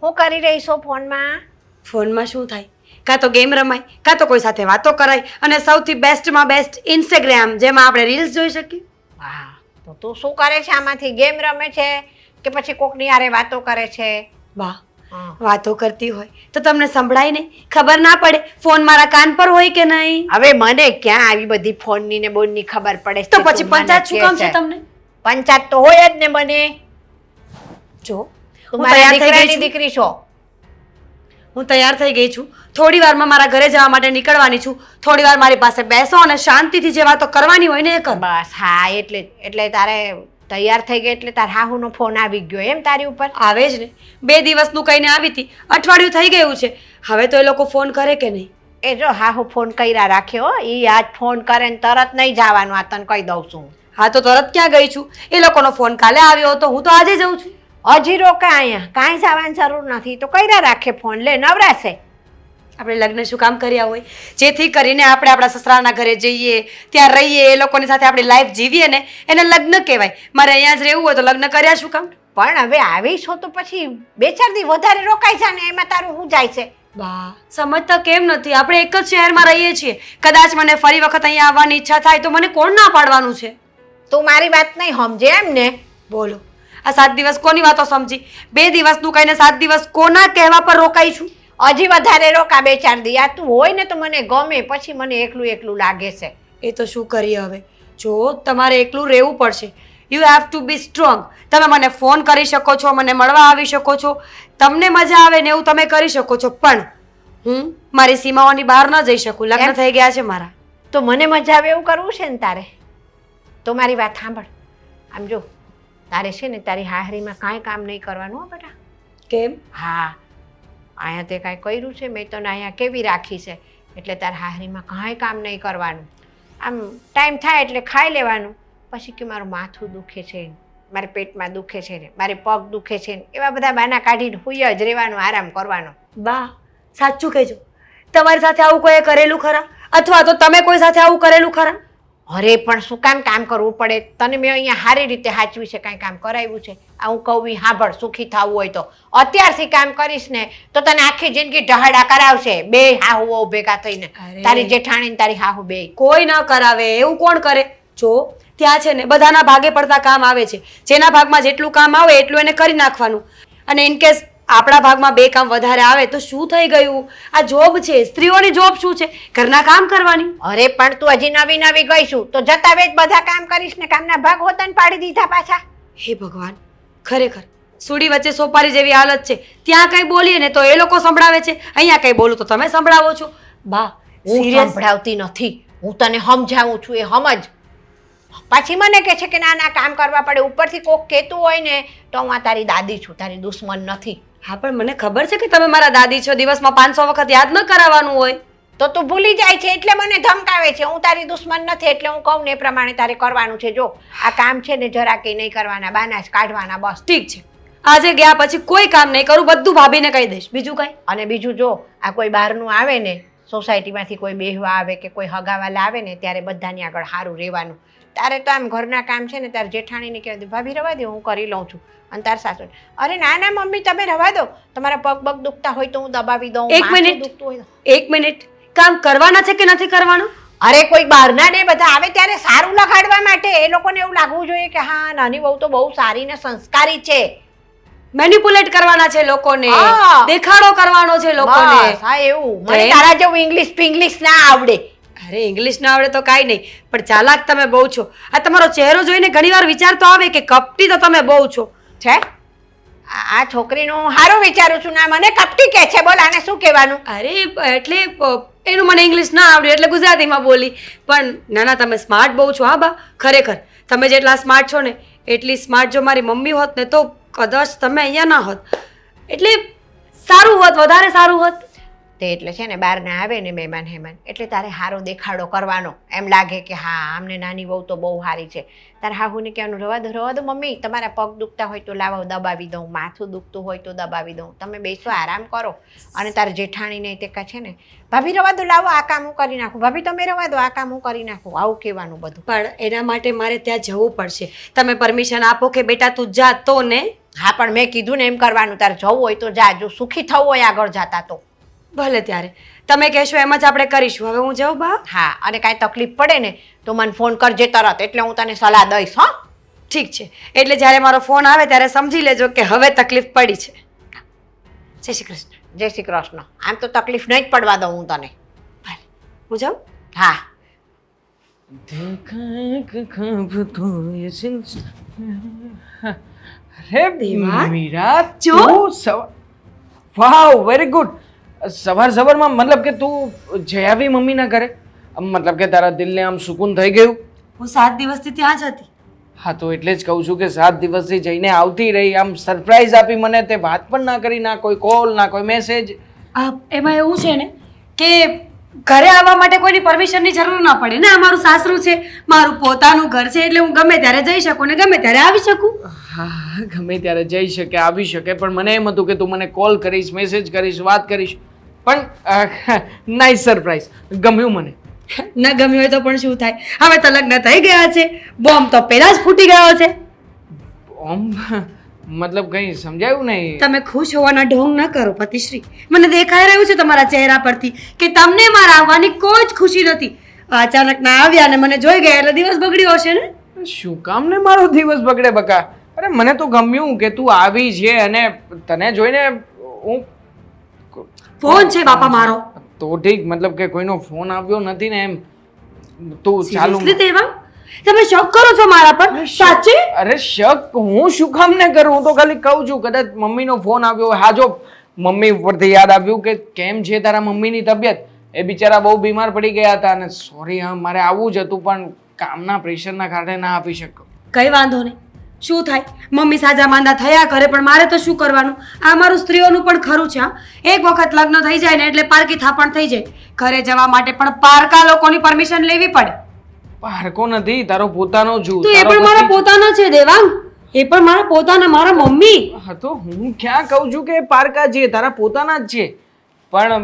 હું કરી રહી છો ફોનમાં? ફોનમાં શું થાય? કાં તો ગેમ રમાય, કાં તો કોઈ સાથે વાતો કરાય, અને સૌથી બેસ્ટમાં બેસ્ટ ઇન્સ્ટાગ્રામ, જેમાં આપણે રીલ્સ જોઈ શકીએ. વાહ, તો તું શું કરે છે આમાંથી? ગેમ રમે છે કે પછી કોકની હારે વાતો કરે છે? વાહ, હા. વાતો કરતી હોય તો તમને સંભળાય નહીં, ખબર ના પડે ફોન મારા કાન પર હોય કે નહીં. હવે મને ક્યાં આવી બધી ફોનની ને બોનની ખબર પડે છે? તો પછી તું મને પંચાયત શું કહે કામ છે તમને? પંચાયત તો હોય જ ને મને. જો તું હું મારા તૈયાર થઈ ગઈ દીકરાની છું. દીકરી છો. હું તૈયાર થઈ ગઈ છું. થોડી વારમાં મારા ઘરે જવા માટે નીકળવાની છું. થોડી વાર મારી પાસે બેસો અને શાંતિથી જે વાતો કરવાની હોય ને એ કર. બસ હા, એટલે તારે તૈયાર થઈ ગઈ એટલે તાર હાહુનો ફોન આવી ગયો એમ તારી ઉપર? આવે જ ને. 2 દિવસનું કહીને આવી હતી, અઠવાડિયું થઈ ગયું છે. હવે તો એ લોકો ફોન કરે કે નહીં? એ જો હાહુ ફોન કર્યા રાખ્યો, ઈ આજ ફોન કરે ને તરત નહીં જવાનું, આ તને કહી દઉં છું. હા, તો તરત ક્યાં ગઈ છું? એ લોકોનો ફોન કાલે આવ્યો હતો, હું તો આજે જઉં છું. હજી રોકાય અહીંયા, કાંઈ જવાની જરૂર નથી. તો કર્યા રાખે ફોન, લે નવરાશે. આપણે લગ્ન શું કામ કર્યા હોય? જેથી કરીને આપણે આપણા સસરાના ઘરે જઈએ, ત્યાં રહીએ, એ લોકોની સાથે આપણી લાઈફ જીવીએ ને, એને લગ્ન કહેવાય. મારે અહીંયા જ રહેવું હોય તો લગ્ન કર્યા શું કામ? પણ હવે આવી છો તો પછી 2-4 દી વધારે રોકાઈ જા ને, એમાં તારું શું જાય છે? બા, સમજતા કેમ નથી? આપણે એક જ શહેરમાં રહીએ છીએ. કદાચ મને ફરી વખત અહીંયા આવવાની ઈચ્છા થાય તો મને કોણ ના પાડવાનું છે? તું મારી વાત નહીં સમજે એમ ને? બોલો, આ 7 દિવસ કોની વાતો સમજી? 2 દિવસનું કહીને 7 દિવસ કોના કહેવા પર રોકાઈ છું? હજી વધારે રોકા 2-4 દી. આ તું હોય ને તો મને ગમે, પછી મને એકલું એકલું લાગે છે. એ તો શું કરીએ હવે? જો તમારે એકલું રહેવું પડશે. You have to be strong. તમે મને ફોન કરી શકો છો, મને મળવા આવી શકો છો, તમને મજા આવે ને એવું તમે કરી શકો છો, પણ હું મારી સીમાઓની બહાર ન જઈ શકું. લગ્ન થઈ ગયા છે મારા. તો મને મજા આવે એવું કરવું છે ને તારે? તો મારી વાત સાંભળ. આમ જો, તારે છે ને તારી હાહરીમાં કાંઈ કામ નહીં કરવાનું હો બેટા. કેમ? હા, અહીંયા તે કાંઈ કર્યું છે? મેં તને અહીંયા કેવી રાખી છે, એટલે તારા હાહરીમાં કાંઈ કામ નહીં કરવાનું. આમ ટાઈમ થાય એટલે ખાઈ લેવાનું. પછી કે મારું માથું દુખે છે, મારે પેટમાં દુખે છે ને, મારે પગ દુખે છે ને, એવા બધા બાના કાઢીને હુઈ જ રહેવાનું, આરામ કરવાનો. બા, સાચું કહેજો, તમારી સાથે આવું કોઈએ કરેલું ખરા? અથવા તો તમે કોઈ સાથે આવું કરેલું ખરા? અરે પણ શું કામ કરવું પડે? તને મેં અહીંયા સારી રીતે સાચવી છે, કાંઈ કામ કરાવ્યું છે? આ હું કહું ઈ સાંભળ, સુખી થવું હોય તો અત્યારથી કામ કરીશ ને તો તને આખી જિંદગી ઢહડા કરાવશે. 2 હાહુઓ ભેગા થઈને, તારી જેઠાણી ને તારી હાહુ 2. કોઈ ના કરાવે, એવું કોણ કરે? જો ત્યાં છે ને બધાના ભાગે પડતા કામ આવે છે. જેના ભાગમાં જેટલું કામ આવે એટલું એને કરી નાખવાનું. અને ઇનકેસ આપણા ભાગમાં 2 કામ વધારે આવે તો શું થઈ ગયું? આ જોબ છે, સ્ત્રીઓની જોબ શું છે? ઘરના કામ કરવાની. અરે પણ તું હજી નવી નવી ગઈ છું તો જતા વેચ બધા કામ કરીશ ને કામના ભાગ હોતાને પાડી દીધા પાછા. હે ભગવાન, ખરેખર સુડી વચ્ચે સોપારી જેવી હાલત છે. ત્યાં કંઈ બોલીએ ને તો એ લોકો સંભળાવે છે, અહીંયા કંઈ બોલું તો તમે સંભળાવો છો. બા, હું સંભળાવતી નથી, હું તને સમજાવું છું, એ સમજ. પાછી મને કહે છે કે ના કામ કરવા પડે. ઉપરથી કોક કહેતું હોય ને તો હું આ તારી દાદી છું, તારી દુશ્મન નથી. હા, પણ મને ખબર છે કે તમે મારા દાદી છો. દિવસમાં 500 વખત યાદ ન કરાવવાનું હોય તો તું ભૂલી જાય છે એટલે મને ધમકાવે છે. હું તારી દુશ્મન નથી, એટલે હું કહું ને એ પ્રમાણે તારે કરવાનું છે. જો આ કામ છે ને જરા કંઈ નહીં કરવાના, બાના જ કાઢવાના, બસ. ઠીક છે, આજે ગયા પછી કોઈ કામ નહીં કરું, બધું ભાભીને કહી દઈશ. બીજું કંઈ? અને બીજું જો આ કોઈ બહારનું આવે ને, સોસાયટીમાંથી કોઈ બેહવા આવે કે કોઈ હગાવાલા આવે ને, ત્યારે બધાની આગળ સારું રહેવાનું. તારે તો આમ ઘરના કામ છે ને તારે જેઠાણીને કહેવાય, ભાભી રવા દે, હું કરી લઉં છું. અને તાર સાસુ, અરે ના મમ્મી તમે રવા દો, તમારા પગ દુખતા હોય તો હું દબાવી દઉં. 1 મિનિટ, 1 મિનિટ. કામ કરવાના છે કે નથી કરવાનું? અરે કોઈ બહારના ને બધા આવે ત્યારે સારું લગાડવા માટે. એ લોકોને એવું લાગવું જોઈએ કે હા નાની બહુ તો બહુ સારી ને સંસ્કારી છે. મેનિપ્યુલેટ કરવાના છે લોકોને, દેખાડો કરવાનો છે લોકોને. હા એવું. મને તારા જેવું ઇંગ્લિશ ના આવડે. અરે ઇંગ્લિશ ના આવડે તો કાંઈ નહીં, પણ ચાલાક તમે બહુ છો. આ તમારો ચહેરો જોઈને ઘણીવાર વિચાર તો આવે કે કપટી તો તમે બહુ છો. છે આ છોકરીનું સારું વિચારું છું, ના મને કપટી કહે છે. બોલ આને શું કહેવાનું? અરે એટલે એનું મને ઇંગ્લિશ ના આવડ્યું એટલે ગુજરાતીમાં બોલી. પણ ના તમે સ્માર્ટ બહુ છો. હા બા, ખરેખર તમે જેટલા સ્માર્ટ છો ને એટલી સ્માર્ટ જો મારી મમ્મી હોત ને તો કદાચ તમે અહીંયા ના હોત. એટલે સારું હોત, વધારે સારું હોત. તે એટલે છે ને બહારના આવે ને મહેમાન હેમાન એટલે તારે સારો દેખાડો કરવાનો. એમ લાગે કે હા આમને નાની બહુ તો બહુ સારી છે. તારે હાહુને કહેવાનું, રવા દો મમ્મી, તમારા પગ દુખતા હોય તો લાવો દબાવી દઉં, માથું દુખતું હોય તો દબાવી દઉં, તમે બેસો આરામ કરો. અને તારે જેઠાણીને તે છે ને, ભાભી રવા દો, લાવો આ કામ હું કરી નાખું, ભાભી તમે રવા દો આ કામ હું કરી નાખું, આવું કહેવાનું બધું. પણ એના માટે મારે ત્યાં જવું પડશે. તમે પરમિશન આપો કે બેટા તું જા તો ને? હા પણ મેં કીધું ને એમ કરવાનું. તારે જવું હોય તો જા, જો સુખી થવું હોય આગળ જાતા તો. ભલે ત્યારે તમે કહેશો એમ જ આપણે કરીશું. હવે હું જાઉં બા? હા, અને કાંઈ તકલીફ પડે ને તો મને ફોન કરજે તરત, એટલે હું તને સલાહ દઈશ. હો, ઠીક છે. એટલે જ્યારે મારો ફોન આવે ત્યારે સમજી લેજો કે હવે તકલીફ પડી છે. જય શ્રી કૃષ્ણ. જય શ્રી કૃષ્ણ. આમ તો તકલીફ નહીં જ પડવા દઉં હું તને. ભલે હું જાઉં? હા. અરે દેવા, મીરા, જો. વાવ, વેરી ગુડ. સવારમાં મતલબ કે તું જઈ આવી મમ્મીના ઘરે? મતલબ કે તારા દિલને આમ સુકૂન થઈ ગયું? હું 7 દિવસથી ત્યાં જ હતી. હા, તો એટલે જ કહું છું કે 7 દિવસથી જઈને આવતી રહી, આમ સરપ્રાઈઝ આપી મને, તે વાત પણ ના કરી, ના કોઈ કોલ, ના કોઈ મેસેજ. એમાં એવું છે ને કે ઘરે આવવા માટે કોઈની પરમિશનની જરૂર ના પડે ને. આ મારું સાસરું છે, મારું પોતાનું ઘર છે, એટલે હું ગમે ત્યારે જઈ શકું ને ગમે ત્યારે આવી શકું. હા, ગમે ત્યારે જઈ શકે, આવી શકે, પણ મને એમ હતું કે તું મને કોલ કરીશ, મેસેજ કરીશ, વાત કરીશ. પણ નાઈસ સરપ્રાઈઝ, ગમ્યું મને. ના ગમ્યું હોય તો પણ શું થાય? હવે તો લગ્ન થઈ ગયા છે, બોમ્બ તો પહેલા જ ફૂટી ગયો છે. મતલબ કંઈ સમજાયું નહીં. તમે ખુશ હોવાના ઢોંગ ન કરો પતિશ્રી. મને દેખાઈ રહ્યું છે તમારા ચહેરા પરથી કે તમને મારા આવવાની કોઈ જ ખુશી નથી. અચાનક ના આવ્યા અને મને જોઈ ગયા એટલે દિવસ બગડ્યો હશે ને? શું કામ ને મારો દિવસ બગડે બકા? અરે મને તો ગમ્યું કે તું આવી છે, અને તને જોઈને હું. ફોન છે બાપા મારો. તો ઠીક, મતલબ કે કોઈનો ફોન આવ્યો નથી ને એમ. તું ચાલુ. Seriously દેવા, તમે શક કરો છો મારા પર? સાચે? અરે શક હું શું કામ ને કરું? હું તો ખાલી કહું છું કદાચ મમ્મીનો ફોન આવ્યો હોય. હા, જો મમ્મી ઉપરથી યાદ આવ્યું કે કેમ છે તારા મમ્મીની તબિયત? એ બિચારા બહુ બીમાર પડી ગયા હતા, અને સોરી હા, મારે આવવું જ હતું પણ કામના પ્રેશરના કારણે ના આપી શક્યો. કઈ વાંધો નહીં. શું થાય, મમ્મી સાજા માંદા થયા કરે, પણ મારે તો શું કરવાનું? આ મારું સ્ત્રીઓનું પણ ખરું છે. એક વખત લગ્ન થઈ જાય ને એટલે પારકી થાપણ થઈ જાય. ઘરે જવા માટે પણ પારકા લોકોની પરમિશન લેવી પડે. પારકો નથી, તારો પોતાનો છું. તો એ પણ મારા પોતાના છે દેવાંગ. એ પણ મારા પોતાના, મારા મમ્મી. હા, તો હું ક્યાં કહું છું કે પારકા છે, તારા પોતાના જ છે. પણ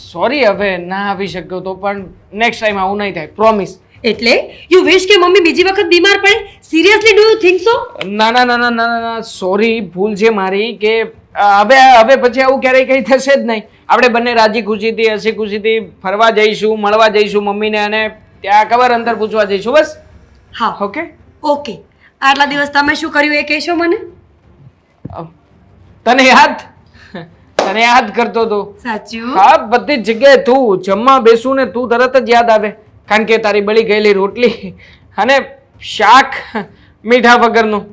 સોરી, હવે ના આવી શક્યો તો પણ નેક્સ્ટ ટાઈમ આવું નહીં થાય, પ્રોમિસ. એટલે યુ વિશ કે મમ્મી બીજી વખત બીમાર પડે? Seriously do you think so? ના ના ના ના ના ના, સોરી, ભૂલ છે મારી કે હવે પછી આવું ક્યારેય કંઈ થશે જ નહીં. આપણે બંને રાજી ખુશીથી, હસી ખુશીથી ફરવા જઈશું, મળવા જઈશું મમ્મીને, અને ત્યાં ખબર અંતર પૂછવા જઈશું, બસ. હા, ઓકે ઓકે. આટલા દિવસ તમે શું કર્યું એ કહેશો મને? તને યાદ કરતો હતો. સાચું? હા, બધી જ જગ્યાએ તું જમવા બેસું ને તું તરત જ યાદ આવે, કારણ કે તારી બળી ગયેલી રોટલી અને શાક મીઠા વગરનું.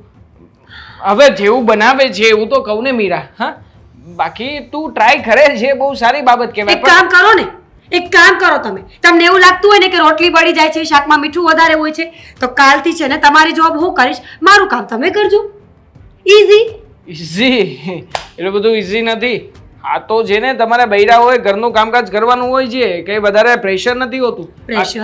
હવે જેવું બનાવે છે એવું તો કહું ને મીરા. હા, બાકી તું ટ્રાય કરે છે, બહુ સારી બાબત કહેવાય. એક કામ કરો ને, એક કામ કરો તમે. તમને એવું લાગતું હોય ને કે રોટલી બળી જાય છે, શાકમાં મીઠું વધારે હોય છે, તો કાલથી છે ને તમારી જોબ હું કરીશ, મારું કામ તમે કરજો. ઈઝી. ઇઝી? એટલું બધું ઇઝી નથી. આ તો છે ને તમારા બૈરા હોય, ઘરનું કામકાજ કરવાનું હોય છે, કઈ વધારે પ્રેશર નથી હોતું. પ્રેશર?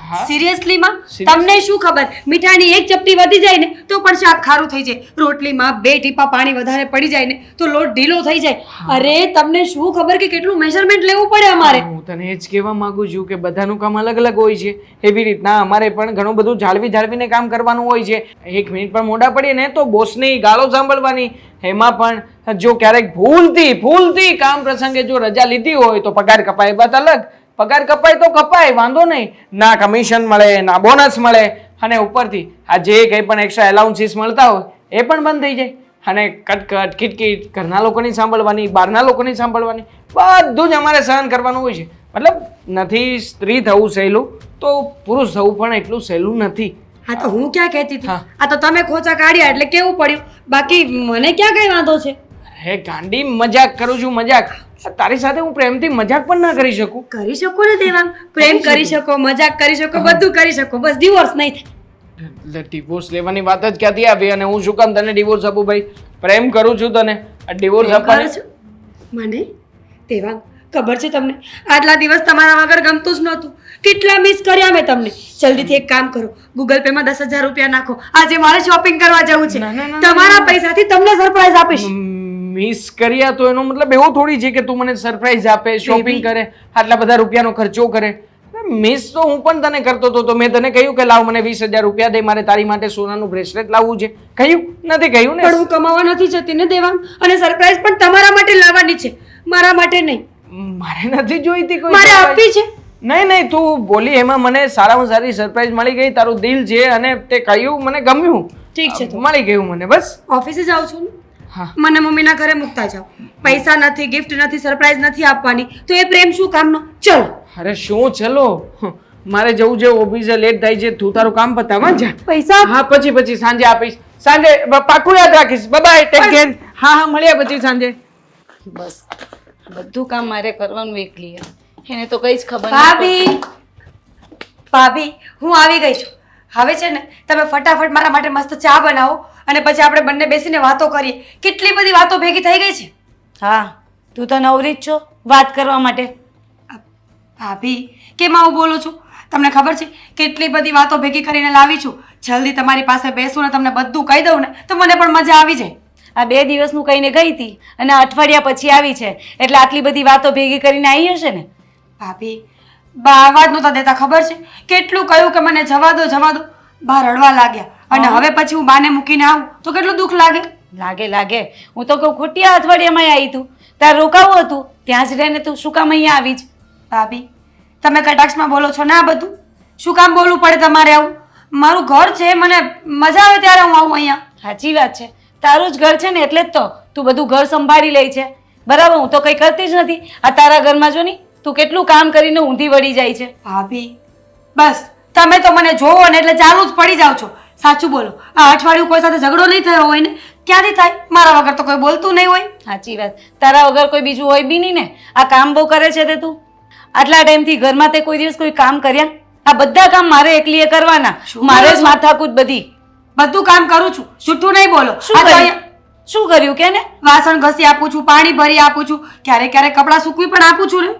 હા. સિરિયસલી માં? Serious? તમને શું ખબર, મીઠાઈની એક ચપટી વધી જાય ને તો પણ શાક ખારું થઈ જાય. રોટલીમાં 2 ટીપા પાણી વધારે પડી જાય ને તો લોટ ઢીલો થઈ જાય. અરે તમને શું ખબર કે કેટલું મેઝરમેન્ટ લેવું પડે અમારે. હું તને એ જ કહેવા માંગુ છું કે બધાનું કામ અલગ અલગ હોય છે. એવી રીતના અમારે પણ ઘણું બધું જાળવીને કામ કરવાનું હોય છે. 1 મિનિટ પણ મોડા પડીએ ને તો બોસની ગાળો સાંભળવાની. એમાં પણ જો ક્યારેક ભૂલથી કામ પ્રસંગે જો રજા લીધી હોય તો પગાર કપાય, વાત અલગ. પગાર કપાય તો કપાય, વાંધો નહીં. ના કમિશન મળે, ના બોનસ મળે, અને ઉપરથી આ જે કંઈ પણ એક્સ્ટ્રા એલાઉન્સીસ મળતા હોય એ પણ બંધ થઈ જાય. અને કટકટ કિટકિટ ઘરના લોકોની સાંભળવાની, બહારના લોકોની સાંભળવાની, બધું જ અમારે સહન કરવાનું હોય છે. મતલબ નથી સ્ત્રી થવું સહેલું, તો પુરુષ થવું પણ એટલું સહેલું નથી. હા, તો હું ક્યાં કહેતી હતી? હા. આ તો તમે ખોચા કાઢ્યા એટલે કેવું પડ્યું. બાકી મને ક્યાં કઈ વાંધો છે? હે ગાંડી, મજાક કરું છું, મજાક. તારી સાથે હું પ્રેમથી મજાક પણ ના કરી શકું. કરી શકો ને દેવાંગ. પ્રેમ કરી શકો, મજાક કરી શકો, બધું કરી શકો, બસ ડિવોર્સ નહીં થાય. એટલે ડિવોર્સ લેવાની વાત જ ક્યાંથી આવી? અને હું શું કામ તને ડિવોર્સ આપું ભાઈ? પ્રેમ કરું છું તને. આ ડિવોર્સ પ્રેમ કરો આપવાની છો? મને દેવાંગ ખબર છે તમને, આટલા દિવસ તમારા વગર ગમતું જ નહોતું. કેટલા મિસ કર્યા મેં તમને. જલ્દીથી એક કામ કરો, ગૂગલ પે માં 10,000 રૂપિયા નાખો. આજે મારે શોપિંગ કરવા જવું છે. ના, ના, ના, તમારા પૈસાથી તમને સરપ્રાઈઝ આપીશ. મિસ કર્યા તો એનો મતલબ એવો થોડી છે કે તું મને સરપ્રાઈઝ આપે, શોપિંગ કરે, આટલા બધા રૂપિયાનો ખર્ચો કરે. મિસ તો હું પણ તને કરતો હતો. તો મેં તને કહ્યું કે લાવ મને 20,000 રૂપિયા દે, મારે તારી માટે સોનાનું બ્રેસલેટ લાવવું છે. કહ્યું નથી? કહ્યું ને. પણ હું કમાવા નથી જતી ને દેવાંગ, અને સરપ્રાઈઝ પણ તમારા માટે લાવવાની છે, મારા માટે નહીં. મારે નથી જોઈતી કોઈ મારે surprise. આપવી છે. નહીં નહીં, તું બોલી એમાં મને સારામાં સારી સરપ્રાઈઝ મળી ગઈ. તારું દિલ છે અને તે કહ્યું મને ગમ્યું. ઠીક છે તો મળી ગયું મને. બસ ઓફિસે જાઉં છું ને, હા. મને મમ્મીના ઘરે મૂકતા જાઓ. પૈસા નથી, ગિફ્ટ નથી, સરપ્રાઈઝ નથી આપવાની, તો એ પ્રેમ શું કામનો? ચલો. અરે શું ચલો, મારે જવું છે ઓફિસે, લેટ થાય છે. તું તારું કામ પતાવ જા. પૈસા હા પછી સાંજે આપીશ. સાંજે પાકું યાદ રાખીશ. Bye, take care. હા મળ્યા પછી સાંજે. બસ બધું કામ મારે કરવાનું એકલી એને તો કઈ જ ખબર ભાભી, ભાભી હું આવી ગઈ છું. હવે છે ને તમે ફટાફટ મારા માટે મસ્ત ચા બનાવો અને પછી આપણે બંને બેસીને વાતો કરીએ. કેટલી બધી વાતો ભેગી થઈ ગઈ છે. હા, તું તો નવરી જ છો વાત કરવા માટે. ભાભી કેમ આવું બોલો છો? તમને ખબર છે કેટલી બધી વાતો ભેગી કરીને લાવી છું. જલ્દી તમારી પાસે બેસું ને તમને બધું કહી દઉં ને તો મને પણ મજા આવી જાય. આ 2 દિવસનું કહીને ગઈ હતી અને અઠવાડિયા પછી આવી છે, એટલે આટલી બધી વાતો ભેગી કરીને આવી હશે ને. ભાભી બા અવાજ નહોતા દેતા, ખબર છે? કેટલું કહ્યું કે મને જવા દો જવા દો, બા રડવા લાગ્યા. અને હવે પછી હું બાને મૂકીને આવું તો કેટલું દુઃખ લાગે. લાગે હું તો કહું ખોટી અઠવાડિયામાં આવી તું, તાર રોકાવું હતું ત્યાં જ રહીને તું શું કામ અહીંયા આવી જ? ભાભી તમે કટાક્ષમાં બોલો છો ને આ બધું? શું કામ બોલવું પડે તમારે આવું? મારું ઘર છે, મને મજા આવે ત્યારે હું આવું અહીંયા. સાચી વાત છે, તારું જ ઘર છે ને એટલે જ તો તું બધું ઘર સંભાળી લે છે. બરાબર, હું તો કંઈ કરતી જ નથી. આ તારા ઘરમાં જો ની તું કેટલું કામ કરીને ઊંધી વળી જાય છે. ભાભી બસ તમે તો મને જોવો ને એટલે ચાલુ જ પડી જાઓ છો. સાચું બોલો, આ અઠવાડિયું કોઈ સાથે ઝઘડો નહીં થયો હોય ને? ક્યાંથી થાય? મારા વગર તો કોઈ બોલતું નહીં હોય. સાચી વાત, તારા વગર કોઈ બીજું હોય બી નહીં ને. આ કામ બહુ કરે છે તે તું. આટલા ટાઈમથી ઘરમાં તે કોઈ દિવસ કોઈ કામ કર્યા? આ બધા કામ મારે એકલીએ કરવાના. મારે જ માથાકૂટ બધી. બધું કામ કરું છું, જૂઠું નહીં બોલો. શું આ તો કર્યું? અહીંયા શું કર્યું કે ને? વાસણ ઘસી આપું છું, પાણી ભરી આપું છું, ક્યારેક ક્યારેક કપડાં સૂકવી પણ આપું છું ને.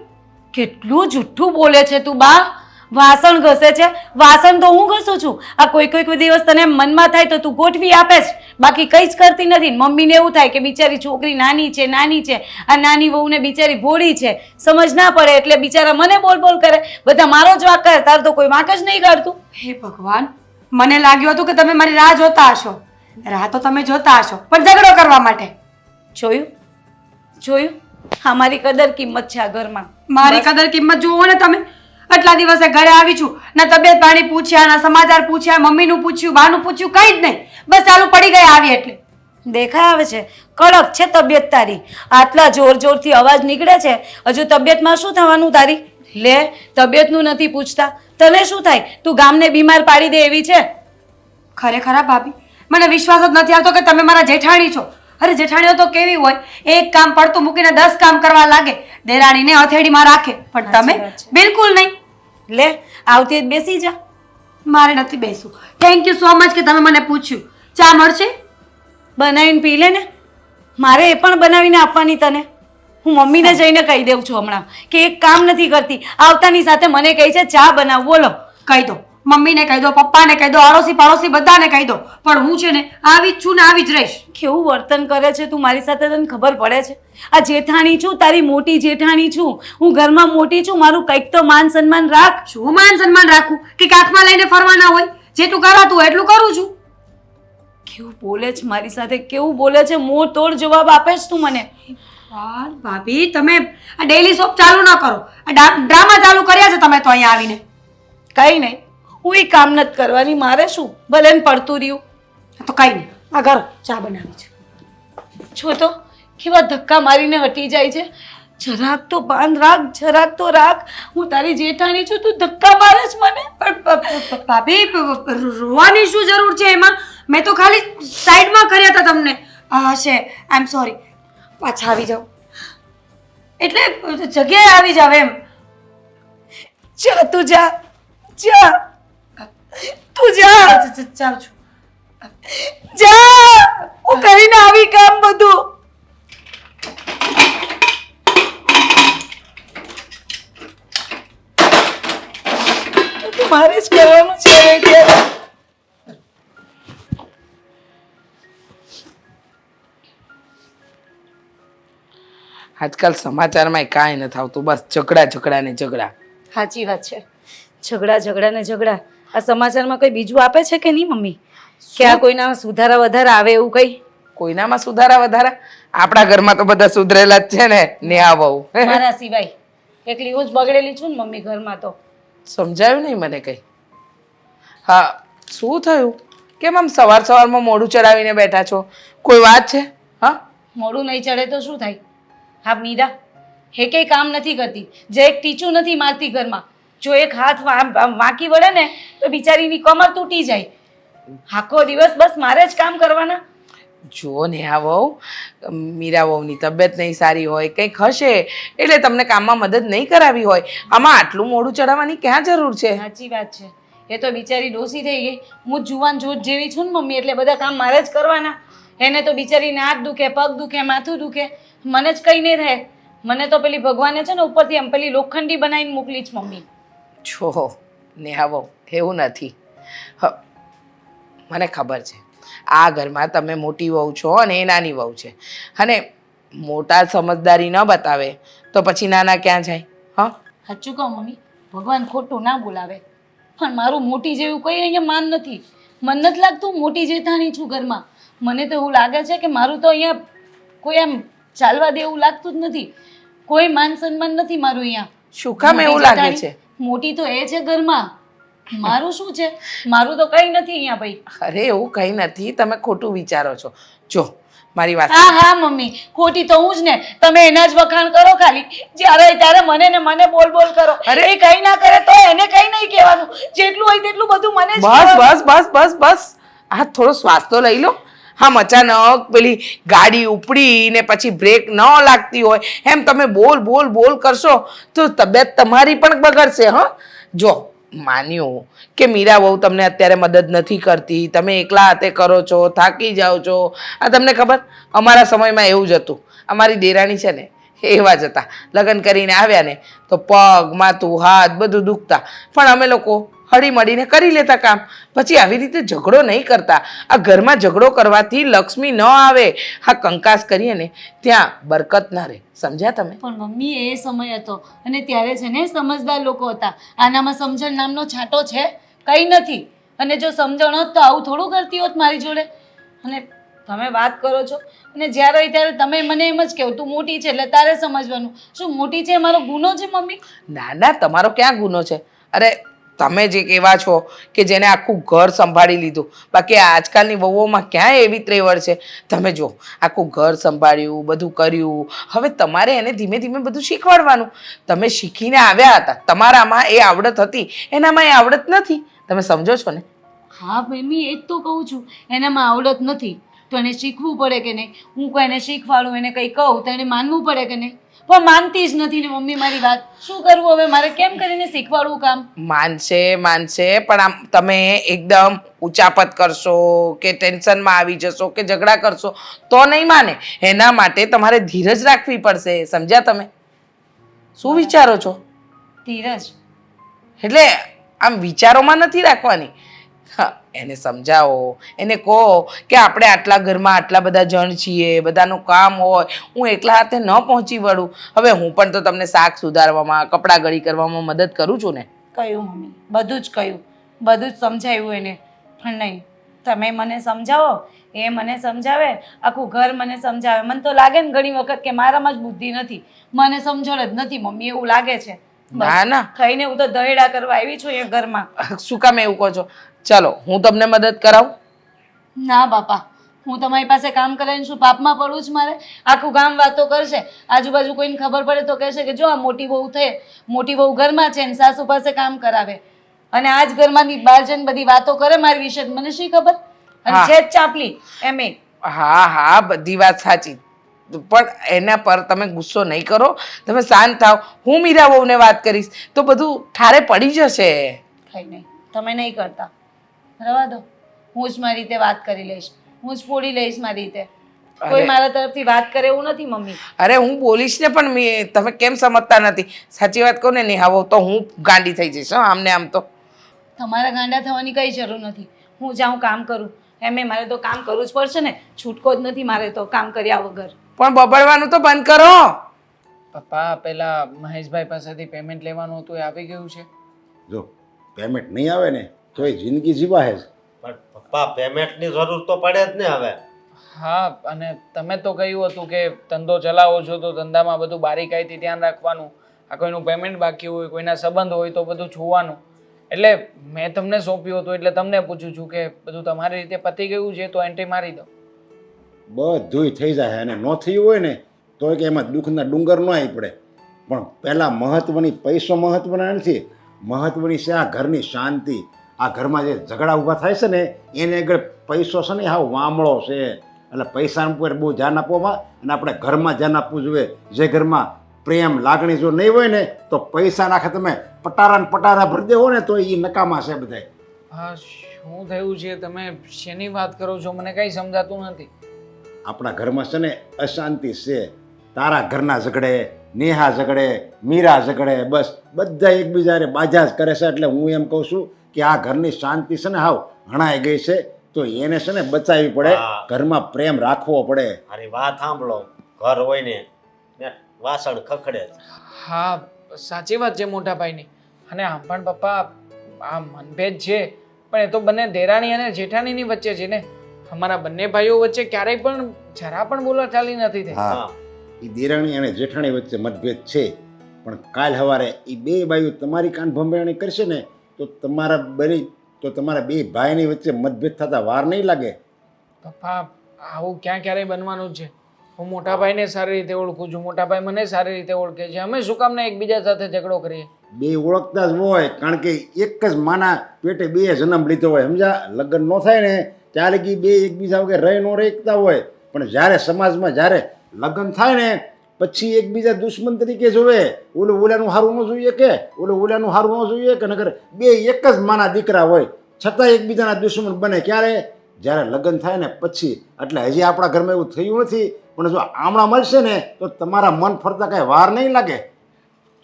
કેટલું જુઠ્ઠું બોલે છે તું બા. વાસણ ઘસે છે? વાસણ તો હું ઘસું છું. આ કોઈક દિવસ તને મનમાં થાય તો તું ગોઠવી આપે છે, બાકી કંઈ જ કરતી નથી. મમ્મીને એવું થાય કે બિચારી છોકરી નાની છે, આ નાની વહુને બિચારી ભોળી છે, સમજ ના પડે એટલે બિચારા મને બોલ કરે. બધા મારો જ વાંક કરે, તાર તો કોઈ વાંક જ નહીં કરતું. હે ભગવાન, મને લાગ્યું હતું કે તમે મારી રાહ જોતા હશો. રાહ તો તમે જોતા હશો પણ ઝઘડો કરવા માટે. જોયું હા, મારી કદર કિંમત છે આ ઘરમાં. મારી કદર કિંમત જુઓ ને તમે. આટલા દિવસે ઘરે આવી છું, ના તબિયત પાણી પૂછ્યા, ના સમાચાર પૂછ્યા, મમ્મીનું પૂછ્યું, બાનું પૂછ્યું, કંઈ જ નહીં. બસ ચાલુ પડી ગયા આવી એટલે. દેખાય આવે છે કડક છે તબિયત તારી. આટલા જોરથી અવાજ નીકળે છે, હજુ તબિયતમાં શું થવાનું તારી? લે, તબિયતનું નથી પૂછતા, તને શું થાય? તું ગામને બીમાર પાડી દે એવી છે? ખરેખર ભાભી, મને વિશ્વાસ જ નથી આવતો કે તમે મારા જેઠાણી છો. અરે જેઠાણીઓ તો કેવી હોય, એક કામ પડતું મૂકીને 10 કામ કરવા લાગે, દેરાણીને હથેળીમાં રાખે. પણ તમે બિલકુલ નહીં. લે, આવતી જ બેસી જા. મારે નથી બેસવું. થેન્ક યુ સો મચ કે તમે મને પૂછ્યું. ચા મળશે? બનાવીને પી લે ને. મારે એ પણ બનાવીને આપવાની તને. હું મમ્મીને જઈને કહી દઉં છું હમણાં કે એક કામ નથી કરતી, આવતાની સાથે મને કહે છે ચા બનાવ. બોલો, કહી દો. મમ્મીને કહી દો, પપ્પાને કહી દો, આડોશી પાડોશી બધાને કહી દો. પણ હું છે ને આવી જ છું ને આવી જ રહીશ. કેવું વર્તન કરે છે તું મારી સાથે, તને ખબર પડે છે? આ જેઠાણી છું, તારી મોટી જેઠાણી છું, હું ઘરમાં મોટી છું, મારું કંઈક તો માન સન્માન રાખ. શું માન સન્માન રાખું કે કાખમાં લઈને ફરવાના હોય? જેટલું કરાતું હોય એટલું કરું છું. કેવું બોલે છે મારી સાથે, કેવું બોલે છે, મોં તોડ જવાબ આપે છે તું મને. ભાભી તમે આ ડેઈલી સોપ ચાલુ ન કરો. આ ડ્રામા ચાલુ કર્યા છે તમે તો અહીંયા આવીને. કઈ નહીં, હું એ કામ નથી કરવાની. મારે શું, ભલે ને પડતું રહ્યું તો કઈ નહીં, આ ઘર ચા બનાવી છે. છો તો કેવા ધક્કા મારીને હટી જાય છે. જરાક તો ભાન રાખ, જરાક તો રાખ. હું તારી જેઠાણી છું, તું ધક્કા મારે છે મને. પણ ભાભી રોવાની શું જરૂર છે એમાં? મેં તો ખાલી સાઈડમાં કર્યા હતા તમને. હશે, આઈ એમ સોરી. પાછા આવી જાઓ એટલે જગ્યાએ આવી જાવ એમ. જા તું જા, જા તું જા. જાઉં છું. જા, હું કરીને આવી કામ બધું. મારે જ કરવાનું છે અત્યારે. આજકાલ સમાચારમાં કાંઈ નથી આવતું, બસ ઝઘડા ને ઝઘડા. સાચી વાત છે. ઝઘડા ને ઝઘડા. આ સમાચારમાં કંઈ બીજું આપે છે કે નહીં મમ્મી? કે આ કોઈના સુધારા વધારા આવે એવું કંઈ? કોઈનામાં સુધારા વધારા? આપણા ઘરમાં તો બધા સુધરેલા જ છે ને નેહા વહુ. મારા સિવાય એકલી હું જ બગડેલી છું ને મમ્મી ઘરમાં તો. સમજાયું નહીં મને કઈ. હા, શું થયું? કેમ આમ સવારમાં મોઢું ચડાવીને બેઠા છો? કોઈ વાત છે? હા, મોડું નહીં ચડે તો શું થાય? હા મીરા, હે કંઈ કામ નથી કરતી, જે એક ટીચું નથી મારતી ઘરમાં. જો એક હાથ વાંકી વળે ને તો બિચારીની કમર તૂટી જાય. આખો દિવસ બસ મારે જ કામ કરવાના. જો નેહા વહુ, મીરા વહુની તબિયત નહીં સારી હોય, કંઈક હશે એટલે તમને કામમાં મદદ નહીં કરાવી હોય. આમાં આટલું મોઢું ચડાવવાની ક્યાં જરૂર છે? સાચી વાત છે. એ તો બિચારી ડોસી થઈ ગઈ. હું જુવાન જોત જેવી છું ને મમ્મી, એટલે બધા કામ મારે જ કરવાના. એને તો બિચારીને હાથ દુખે, પગ દુખે, માથું દુખે, મને જ કંઈ નહીં થાય. મને તો પેલી ભગવાને છે ને ઉપરથી આમ પેલી લોખંડી બનાવીને મોકલી છે મમ્મી. જો નેહા વહુ, એવું નથી. મને ખબર છે આ ઘરમાં તમે મોટી વહુ છો અને એ નાની વહુ છે, અને મોટા સમજદારી ન બતાવે તો પછી નાના ક્યાં જાય? હા, સાચું કહું મમ્મી, ભગવાન ખોટું ના બોલાવે, પણ મારું મોટી જેવું કંઈ અહીંયા માન નથી. મને નથી લાગતું મોટી જેઠાણી છું ઘરમાં. મને તો એવું લાગે છે કે મારું તો અહીંયા કોઈ આમ ચાલવા દે એવું લાગતું જ નથી. કોઈ માન સન્માન નથી મારું અહીંયા. શું કામ એવું લાગે છે? મોટી તો એ છે ઘરમાં, મારું શું છે? મારું તો કંઈ નથી અહીંયા ભાઈ. અરે એવું કંઈ નથી, તમે ખોટું વિચારો છો. જો મારી વાત, હા હા મમ્મી, ખોટી તો હું જ ને. તમે એના જ વખાણ કરો ખાલી. જ્યારે ત્યારે મને બોલ કરો. અરે! એ કંઈ ના કરે તો એને કંઈ નહીં કહેવાનું. જેટલું હોય તેટલું બધું મને જ બસ કહેવાનું. બસ બસ બસ બસ. આ થોડો શ્વાસ તો લઈ લો. હા, અચાનક પેલી ગાડી ઉપડી ને પછી બ્રેક ન લાગતી હોય એમ તમે બોલ કરશો તો તબિયત તમારી પણ બગડશે. હા, જો માન્યું કે મીરા વહુ તમને અત્યારે મદદ નથી કરતી, તમે એકલા હાથે કરો છો, થાકી જાઓ છો. આ તમને ખબર, અમારા સમયમાં એવું જ હતું. અમારી દેરાણી છે ને એવા જ હતા. લગ્ન કરીને આવ્યા ને તો પગ, માથું, હાથ બધું દુખતા, પણ અમે લોકો હળી મળીને કરી લેતા કામ. પછી આવી રીતે ઝઘડો નહીં કરતા. આ ઘરમાં ઝઘડો કરવાથી લક્ષ્મી ન આવે. હા, કંકાસ કરીએ ને ત્યાં બરકત ના રહે. સમજ્યા તમે? પણ મમ્મી એ સમય હતો અને ત્યારે છે ને સમજદાર લોકો હતા. આનામાં સમજણ નામનો છાંટો છે કંઈ નથી. અને જો સમજણ હોત તો આવું થોડું કરતી હોત મારી જોડે. અને તમે વાત કરો છો અને જ્યારે હોય ત્યારે તમે મને એમ જ કહો તું મોટી છે એટલે તારે સમજવાનું. શું મોટી છે મારો ગુનો છે મમ્મી? ના ના, તમારો ક્યાં ગુનો છે? અરે તમે જે એવા છો કે જેને આખું ઘર સંભાળી લીધું. બાકી આજકાલની વહુઓમાં ક્યાં એવી ત્રેવડ છે? તમે જો આખું ઘર સંભાળ્યું, બધું કર્યું, હવે તમારે એને ધીમે ધીમે બધું શીખવાડવાનું. તમે શીખીને આવ્યા હતા, તમારામાં એ આવડત હતી, એનામાં એ આવડત નથી. તમે સમજો છો ને? હા મમ્મી, એ જ તો કહું છું. એનામાં આવડત નથી તો એને શીખવું પડે કે નહીં? હું કોઈ એને શીખવાડું, એને કંઈ કહું તો એને માનવું પડે કે નહીં? પણ માનતી જ નથી ને મમ્મી મારી વાત. શું કરવું હવે મારે? કેમ કરીને શીખવાડવું કામ? માનશે, પણ આમ તમે એકદમ ઉચાપત કરશો કે ટેન્શનમાં આવી જશો કે ઝઘડા કરશો તો નહીં માને. એના માટે તમારે ધીરજ રાખવી પડશે. સમજ્યા તમે? શું વિચારો છો? ધીરજ? એટલે આમ વિચારોમાં નથી રાખવાની. હા, એને સમજાવો, એને કહો કે આપણે આટલા ઘરમાં આટલા બધા જણ છીએ, બધાનું કામ હોય, હું એકલા હાથે ન પહોંચી વળું. હવે હું પણ તો તમને શાક સુધારવામાં, કપડાં ગળી કરવામાં મદદ કરું છું ને. કહ્યું મમ્મી, બધું જ કહ્યું, બધું જ સમજાવ્યું એને. પણ નહીં, તમે મને સમજાવો, એ મને સમજાવે, આખું ઘર મને સમજાવે. મને તો લાગે ને ઘણી વખત કે મારામાં જ બુદ્ધિ નથી, મને સમજણ જ નથી મમ્મી, એવું લાગે છે. ના ના, ખાઈને હું તો દહેડા કરવા આવી છું એ ઘરમાં. શું કામ એવું કહો છો? ચલો હું તમને મદદ કરાવું. ના બાપા, હું તમારી પાસે કામ કરાવીને શું પાપમાં પડું છું મારે? આખું ગામ વાતો કરશે, આજુબાજુ કોઈને ખબર પડે તો કહેશે કે જો આ મોટી બહુ થઈ, મોટી બહુ ઘરમાં છે ને સાસુ પાસે કામ કરાવે. અને આજ ઘરમાંથી બહાર જઈને બધી વાતો કરે મારી વિશે, મને શી ખબર? અને છે જ ચાપલી એમે. હા, બધી વાત સાચી, પણ એના પર તમે ગુસ્સો નહીં કરો. તમે શાંત થાવ. હું મીરા વહુને વાત કરીશ તો બધું ઠારે પડી જશે. કઈ નહીં, તમે નહીં કરતા, રવા દો. હું જ મારી રીતે વાત કરી લઈશ, હું જ પોડી લઈશ મારી રીતે. કોઈ મારા તરફથી વાત કરે એવું નથી મમ્મી. અરે હું બોલીશ ને, પણ તમે કેમ સમજતા નથી? સાચી વાત કહું ને નેહા વહુ, તો હું ગાંડી થઈ જઈશ. આમને આમ તો તમારા ગાંડા થવાની કઈ જરૂર નથી. હું જાઉં કામ કરું, એમે મારે તો કામ કરવું જ પડશે ને, છૂટકો જ નથી મારે તો કામ કર્યા વગર. પણ બબડવાનું તો બંધ કરો. પપ્પા, પેલા મહેશભાઈ પાસેથી પેમેન્ટ લેવાનું હતું એ આવી ગયું છે? જો પેમેન્ટ નહીં આવે ને તો એ જિંદગી જીવાય જ. પણ પપ્પા પેમેન્ટની જરૂર તો પડે જ ને હવે. હા, અને તમે તો કહ્યું હતું કે ધંધો ચલાવો છો તો ધંધામાં બધું બારીકાઈથી ધ્યાન રાખવાનું. આ કોઈનું પેમેન્ટ બાકી હોય, કોઈના સંબંધ હોય તો બધું જોવાનું. એટલે મેં તમને સોંપ્યું હતું એટલે તમને પૂછું છું કે બધું તમારી રીતે પતી ગયું છે તો એન્ટ્રી મારી દો. બધુંય થઈ જાય અને ન થયું હોય ને તો કે એમાં દુઃખના ડુંગર ન આવી પડે. પણ પહેલાં મહત્ત્વની પૈસો મહત્ત્વના નથી, મહત્ત્વની છે આ ઘરની શાંતિ. આ ઘરમાં જે ઝઘડા ઊભા થાય છે ને એને આગળ પૈસો છે ને હાવ વામળો છે. એટલે પૈસા ઉપર બહુ ધ્યાન આપવામાં અને આપણે ઘરમાં ધ્યાન આપવું જોઈએ. જે ઘરમાં પ્રેમ લાગણી જો નહીં હોય ને તો પૈસા નાખે તમે પટારા ને પટારા ભરી દેવો ને તો એ નકામા છે બધાય. હા, શું થયું છે? તમે શેની વાત કરો છો? મને કંઈ સમજાતું નથી. આપણા ઘરમાં છે ને અશાંતિ છે. તારા ઘરના ઝઘડે, નેહા ઝઘડે, મીરા ઝઘડે, બસ બધા એકબીજાને બાજા જ કરે છે. એટલે હું એમ કહું છું કે આ ઘરની શાંતિ છે ને હાવ હણાઈ ગઈ છે તો એને છે ને બચાવવી પડે. હા. ઘરમાં પ્રેમ રાખવો પડે. મારી વાત સાંભળો, ઘર હોય ને વાસણ ખખડે જ. હા, સાચી વાત છે મોટા ભાઈની. અને આમ પણ પપ્પા આ મનભેદ છે પણ એ તો બંને દેરાણી અને જેઠાણીની વચ્ચે છે ને. અમારા બંને ભાઈઓ વચ્ચે ક્યારેય પણ જરા પણ બોલાચાલી નથી થઈ. હા, એ દેરાણી અને જેઠાણી વચ્ચે મતભેદ છે પણ કાલ સવારે એ બે બાઈઓ તમારી કાન ભંભેરણી કરશે ને તો તમારા બે ભાઈની વચ્ચે મતભેદ થતા વાર નહીં લાગે. પપ્પા આવું ક્યારેય બનવાનું જ છે. હું મોટા ભાઈને સારી રીતે ઓળખું છું, મોટા ભાઈ મને સારી રીતે ઓળખે છે. અમે શું કામને એકબીજા સાથે ઝઘડો કરીએ? બે ઓળખતા જ હોય કારણ કે એક જ માના પેટે બે જન્મ લીધો હોય. સમજા? લગ્ન ન થાય ને ત્યારે કે બે એકબીજા વગર રહી ન રહેતા હોય પણ જ્યારે સમાજમાં જ્યારે લગ્ન થાય ને પછી એકબીજા દુશ્મન તરીકે જોવે. ઓલાનું હારું ન જોઈએ કે ઓલાનું હારું ન જોઈએ કે નકર બે એક જ માના દીકરા હોય છતાં એકબીજાના દુશ્મન બને. ક્યારે? જ્યારે લગ્ન થાય ને પછી. એટલે હજી આપણા ઘરમાં એવું થયું નથી પણ જો આમણા મળશે ને તો તમારા મન ફરતા કાંઈ વાર નહીં લાગે.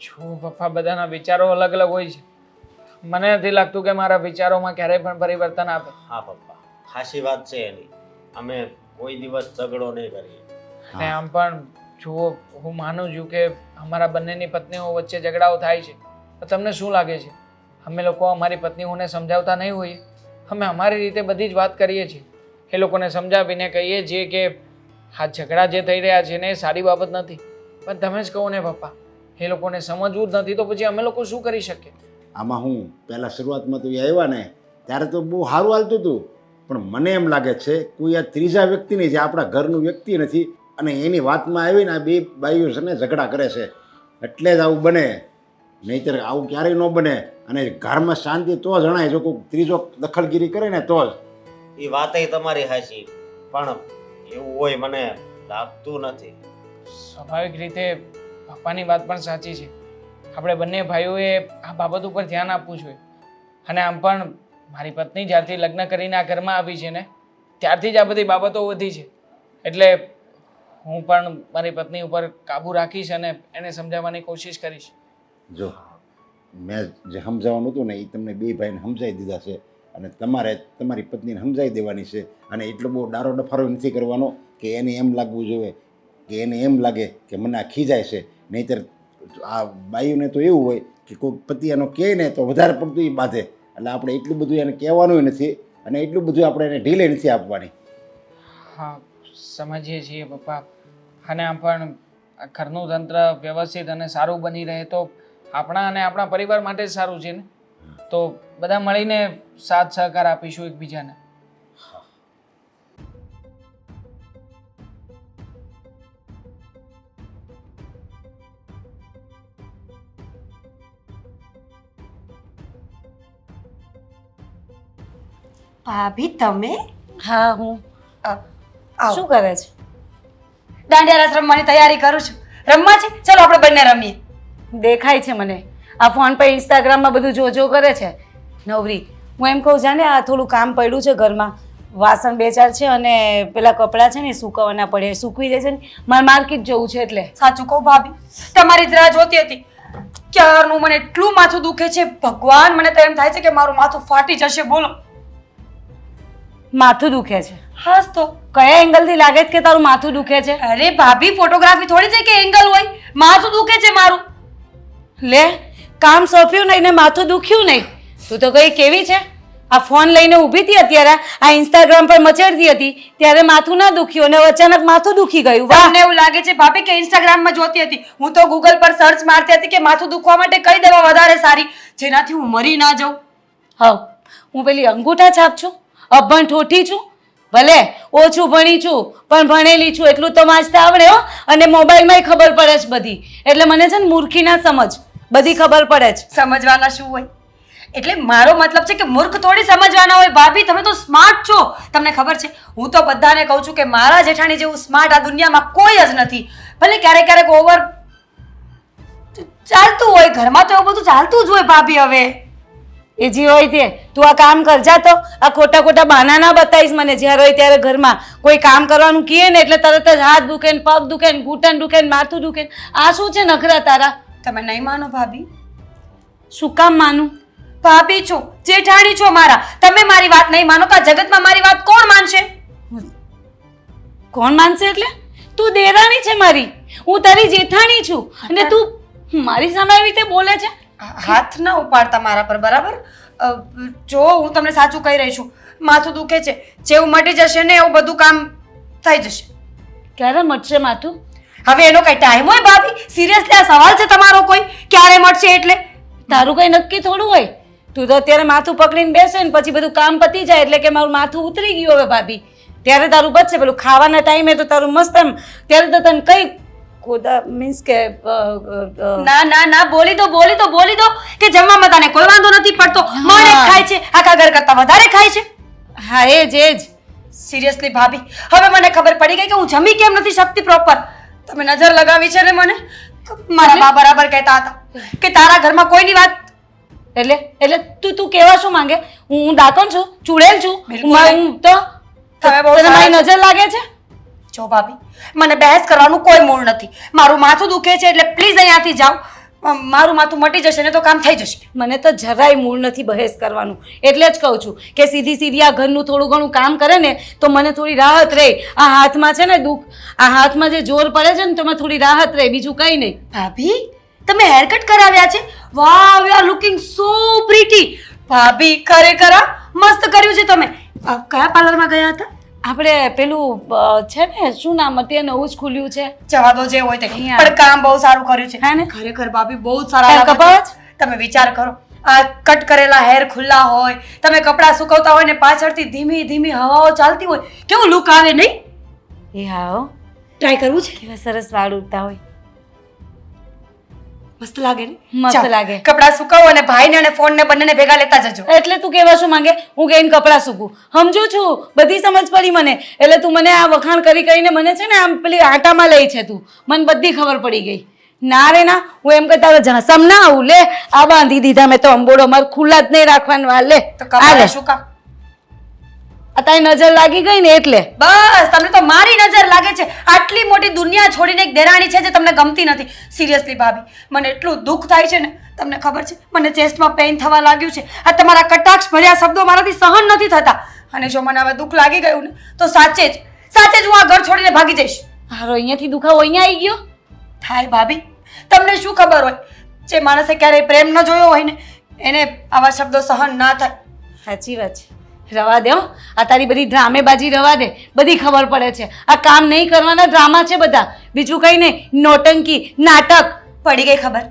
જો પપ્પા, બધાના વિચારો અલગ અલગ હોય છે. મને નથી લાગતું કે મારા વિચારોમાં ક્યારેય પણ પરિવર્તન આવે. હા પપ્પા, ખાસી વાત છે એની. અમે કોઈ દિવસ ઝઘડો નહીં કરીએ. અને આમ પણ જુઓ, હું માનું છું કે અમારા બંનેની પત્નીઓ વચ્ચે ઝઘડાઓ થાય છે. તો તમને શું લાગે છે અમે લોકો અમારી પત્નીઓને સમજાવતા નહીં હોઈએ? અમે અમારી રીતે બધી જ વાત કરીએ છીએ. એ લોકોને સમજાવીને કહીએ છીએ કે આ ઝઘડા જે થઈ રહ્યા છે ને એ સારી બાબત નથી. પણ તમે જ કહો ને પપ્પા, એ લોકોને સમજવું જ નથી તો પછી અમે લોકો શું કરી શકીએ? આમાં હું પહેલાં શરૂઆતમાં તો એ આવ્યા ને ત્યારે તો બહુ સારું હાલતું હતું પણ મને એમ લાગે છે કોઈ આ ત્રીજા વ્યક્તિની જે આપણા ઘરનું વ્યક્તિ નથી અને એની વાતમાં આવીને આ બે બાઈઓ છે ને ઝઘડા કરે છે એટલે જ આવું બને. નહીંતર આવું ક્યારેય ન બને. અને ઘરમાં શાંતિ તો જણાય જો કોઈ ત્રીજો દખલગીરી કરે ને તો જ. એ વાતય તમારી હાચી પણ એવું હોય મને લાગતું નથી. સ્વાભાવિક રીતે પપ્પાની વાત પણ સાચી છે. આપણે બંને ભાઈઓએ આ બાબત ઉપર ધ્યાન આપવું જોઈએ. અને આમ પણ મારી પત્ની જ્યારથી લગ્ન કરીને આ ઘરમાં આવી છે ને ત્યારથી જ આ બધી બાબતો વધી છે. એટલે હું પણ મારી પત્ની ઉપર કાબૂ રાખીશ અને એને સમજાવવાની કોશિશ કરીશ. જો મેં જે સમજાવવાનું હતું ને એ તમને બે ભાઈને સમજાવી દીધા છે અને તમારે તમારી પત્નીને સમજાવી દેવાની છે. અને એટલો બહુ ડારો ડફારો નથી કરવાનો કે એને એમ લાગવું જોઈએ કે એને એમ લાગે કે મને આ ખીજાય છે. નહીંતર આ બાઈઓને તો એવું હોય કે કોઈ પતિ એનો કહે ને તો વધારે પડતું એ બાંધે. એટલે આપણે એટલું બધું એને કહેવાનું નથી અને એટલું બધું આપણે એને ઢીલે નથી આપવાની. હા, સમજીએ છીએ પપ્પા. અને આમ પણ આ ઘરનું તંત્ર વ્યવસ્થિત અને સારું બની રહે તો આપણા અને આપણા પરિવાર માટે જ સારું છે ને. તો બધા મળીને સાથ સહકાર આપીશું એકબીજાને. ભાભી તમે હા, હું આવો. શું કરે છે? દાંડિયા રસ રમવાની તૈયારી કરું છું. રમવા છે? ચલો આપણે બંને રમીએ. દેખાય છે મને. આ ફોન પર ઇન્સ્ટાગ્રામમાં બધું જોજો કરે છે. નવરી, હું એમ કહું જાને આ થોડું કામ પડ્યું છે ઘરમાં. વાસણ બે ચાર છે અને પેલા કપડાં છે ને સૂકવવાના પડે, સૂકવી દે છે ને મારે માર્કેટ જવું છે એટલે. સાચું કહું ભાભી, તમારી જ રાહ જોતી હતી. ક્યારનું મને એટલું માથું દુખે છે ભગવાન, મને તો એમ થાય છે કે મારું માથું ફાટી જશે. બોલો. માથું દુખે છે? હાસ તો. કયા એંગલથી લાગે છે કે તારું માથું દુખે છે? અરે ભાભી, ફોટોગ્રાફી થોડી છે કે એંગલ હોય. માથું દુખે છે મારું. લે, કામ સોંપ્યું નહીં ને માથું દુખ્યું નહીં. તું તો કઈ કેવી છે? આ ફોન લઈને ઊભી હતી અત્યારે, આ ઇન્સ્ટાગ્રામ પર મચેડતી હતી ત્યારે માથું ના દુખ્યું અને અચાનક માથું દુખી ગયું. વાહ! તમને એવું લાગે છે ભાભી કે ઇન્સ્ટાગ્રામમાં જોતી હતી? હું તો ગૂગલ પર સર્ચ મારતી હતી કે માથું દુખવા માટે કઈ દવા વધારે સારી, જેનાથી હું મરી ના જાઉં. હા, હું પેલી અંગૂઠા છાપ છું, અભણ ઠોઠી છું. ભલે ઓછું ભણી છું પણ ભણેલી છું એટલું તો વાંચતા આવડે હો. અને મોબાઈલમાંય ખબર પડે છે બધી, એટલે મને છે ને મૂર્ખી ના સમજ, બધી ખબર પડે છે. સમજવાના શું હોય? એટલે મારો મતલબ છે કે મૂર્ખ થોડી સમજવાના હોય. ભાભી તમે તો સ્માર્ટ છો, તમને ખબર છે. હું તો બધાને કહું છું કે મારા જેઠાણી જેવું સ્માર્ટ આ દુનિયામાં કોઈ જ નથી. ભલે ક્યારેક ક્યારેક ઓવર ચાલતું હોય ઘરમાં, તો એવું બધું ચાલતું જ હોય ભાભી. હવે એ જે હોય તે તું આ કામ કર જા. તો આ ખોટા ખોટા બહાના ના બતાવીશ મને. જ્યારે હોય ત્યારે ઘરમાં કોઈ કામ કરવાનું કહે ને એટલે તરત જ હાથ દુખે ને પગ દુખે ને ઘૂંટણ દુખે ને માથું દુખે ને. આ શું છે નખરા તારા? તમે નહીં માનો ભાભી. શું કામ માનું? ભાભી છો, જેઠાણી છો મારા, તમે મારી વાત નહીં માનો તો આ જગતમાં મારી વાત કોણ માનશે? કોણ માનશે એટલે? તું દેરાણી છે મારી, હું તારી જેઠાણી છું અને તું મારી સામે આવી રીતે બોલે છે? હાથ ના ઉપાડતા મારા પર, બરાબર? જો હું તમને સાચું કહી રહી છું, માથું દુખે છે. જેવું મટી જશે ને એવું બધું કામ થઈ જશે. ક્યારે મટશે માથું? હવે એનો કઈ ટાઈમ હોય ભાભી? સિરિયસલી આ સવાલ છે તમારો કોઈ ક્યારે મટશે એટલે? તારું કઈ નક્કી થોડું હોય. તું તો અત્યારે માથું પકડીને બેસે ને પછી બધું કામ પતી જાય એટલે કે મારું માથું ઉતરી ગયું હવે ભાભી, ત્યારે તારું બચશે. પેલું ખાવાના ટાઈમે તો તારું મસ્ત એમ, ત્યારે તો તને કઈ ખોદા મીન્સ કે ના ના ના, બોલી દો કે જમવામાં તને કોઈ વાંધો નથી પડતો, મળે ખાય છે, આખા ઘર કરતા વધારે ખાય છે. હા એ જ સિરિયસલી ભાભી, હવે મને ખબર પડી ગઈ કે હું જમી કેમ નથી શકતી પ્રોપર. તમે નજર લગાવી છે ને મને. મારા બા બરાબર કહેતા હતા કે તારા ઘરમાં કોઈની વાત. એટલે તું કેવા શું માંગે? હું દાકણ છું, ચૂડેલ છું? બિલકુલ નહીં. હું તો તમે બહુ તને સારા મારી છો. નજર લાગે છે? જો ભાભી, મને બહેસ કરવાનું કોઈ મૂળ નથી. મારું માથું દુખે છે એટલે પ્લીઝ અહીંયાથી જાઓ. મારું માથું મટી જશે ને તો કામ થઈ જશે. મને તો જરાય મૂળ નથી બહેસ કરવાનું, એટલે જ કહું છું કે સીધી આ ઘરનું થોડું ઘણું કામ કરે ને તો મને થોડી રાહત રહે. આ હાથમાં છે ને દુઃખ, આ હાથમાં જે જોર પડે છે ને તો મને થોડી રાહત રહે, બીજું કંઈ નહીં. ભાભી, તમે હેરકટ કરાવ્યા છે? Wow, you are looking so pretty. ભાભી ખરેખર મસ્ત કર્યું છે તમે. કયા પાર્લરમાં ગયા હતા? આપણે પેલું છે ને, શું નામ અત્યારે નવું જ ખુલ્યું છે? જવા દો જે હોય તે, અહીંયા. પણ કામ બહુ સારું કર્યું છે. હા ને? ખરેખર ભાભી બહુ જ સારા તાર લાગો છો. કપાળ જ? તમે વિચાર કરો, આ કટ કરેલા હેર ખુલ્લા હોય, તમે કપડાં સુકવતા હોય ને પાછળથી ધીમી ધીમી હવાઓ ચાલતી હોય, કેવું લુક આવે નહીં? એ હા હો, ટ્રાય કરવું છે? કેવા સરસ વાળ ઉડતા હોય, મસ્ત લાગે ને? મસ્ત ચાલો, લાગે. કપડાં સુકાવો અને ભાઈને અને ફોનને બંનેને ભેગા લેતા જજો. એટલે તું કેવા શું માંગે? હું કહીને કપડાં સૂકું? સમજુ છું, બધી સમજ પડી મને. એટલે તું મને આ વખાણ કરી કરીને મને છે ને આમ પેલી આટામાં લઈ છે તું, મને બધી ખબર પડી ગઈ. ના રે ના, હું એમ કહેતા જસમ ના આવું. લે આ બાંધી દીધા મેં તો અંબોડો, મારે ખુલ્લા જ નહીં રાખવાનું. આ લે તો આ લે. કપડાં શું કામ? આ તારી નજર લાગી ગઈ ને એટલે. બસ, તમને તો મારી નજર લાગે છે. આટલી મોટી દુનિયા છોડીને એક દેરાણી છે જે તમને ગમતી નથી. સિરિયસલી ભાભી, મને એટલું દુઃખ થાય છે ને, તમને ખબર છે, મને ચેસ્ટમાં પેઇન થવા લાગ્યું છે. આ તમારા કટાક્ષ ભર્યા શબ્દો મારાથી સહન નથી થતા. અને જો મને હવે દુઃખ લાગી ગયું ને તો સાચે જ હું આ ઘર છોડીને ભાગી જઈશ. હારો અહીંયાથી દુખાવો અહીંયા આવી ગયો. થાય ભાભી, તમને શું ખબર હોય, જે માણસે ક્યારેય પ્રેમ ન જોયો હોય ને એને આવા શબ્દો સહન ના થાય. સાચી વાત છે. રવા દે હો, આ તારી બધી ડ્રામેબાજી રવા દે. બધી ખબર પડે છે આ કામ નહીં કરવાના ડ્રામા છે બધા, બીજું કંઈ નહીં. નોટંકી, નાટક. પડી ગઈ ખબર?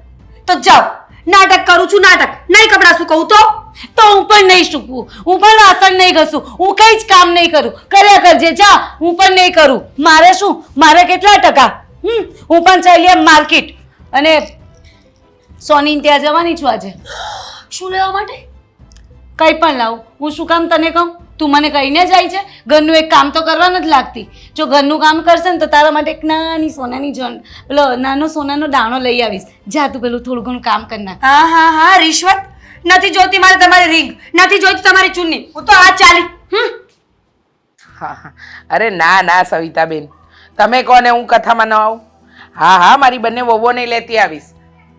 તો જાઓ, નાટક કરું છું નાટક. નહીં કપડાં સુકવું તો હું પણ નહીં સૂકવું, હું પણ વાસણ નહીં ઘસું, હું કઈ જ કામ નહીં કરું. કર્યા કરજે જા, હું પણ નહીં કરું. મારે શું, મારે કેટલા ટકા? હું પણ ચાલી એમ માર્કેટ અને સોની ત્યાં જવાની છું આજે. શું લેવા માટે? કંઈ પણ લાવું. હું શું કામ તને કહું? તું મને કહીને જાય છે ઘરનું એક કામ તો કરવા નથી લાગતી. જો ઘરનું કામ કરશે ને તો તારા માટે એક નાની સોનાની પેલો નાનો સોનાનો દાણો લઈ આવીશ. જા તું પેલું થોડું ઘણું કામ કરી નાખ. હા, રિશ્વત નથી જોતી મારે, તમારી રિંગ નથી જોઈતી, તમારી ચુન્ની. હું તો આ ચાલી. હા, અરે ના ના સવિતાબેન, તમે કોને હું કથામાં ન આવું? હા, મારી બંને વહુઓને લેતી આવીશ.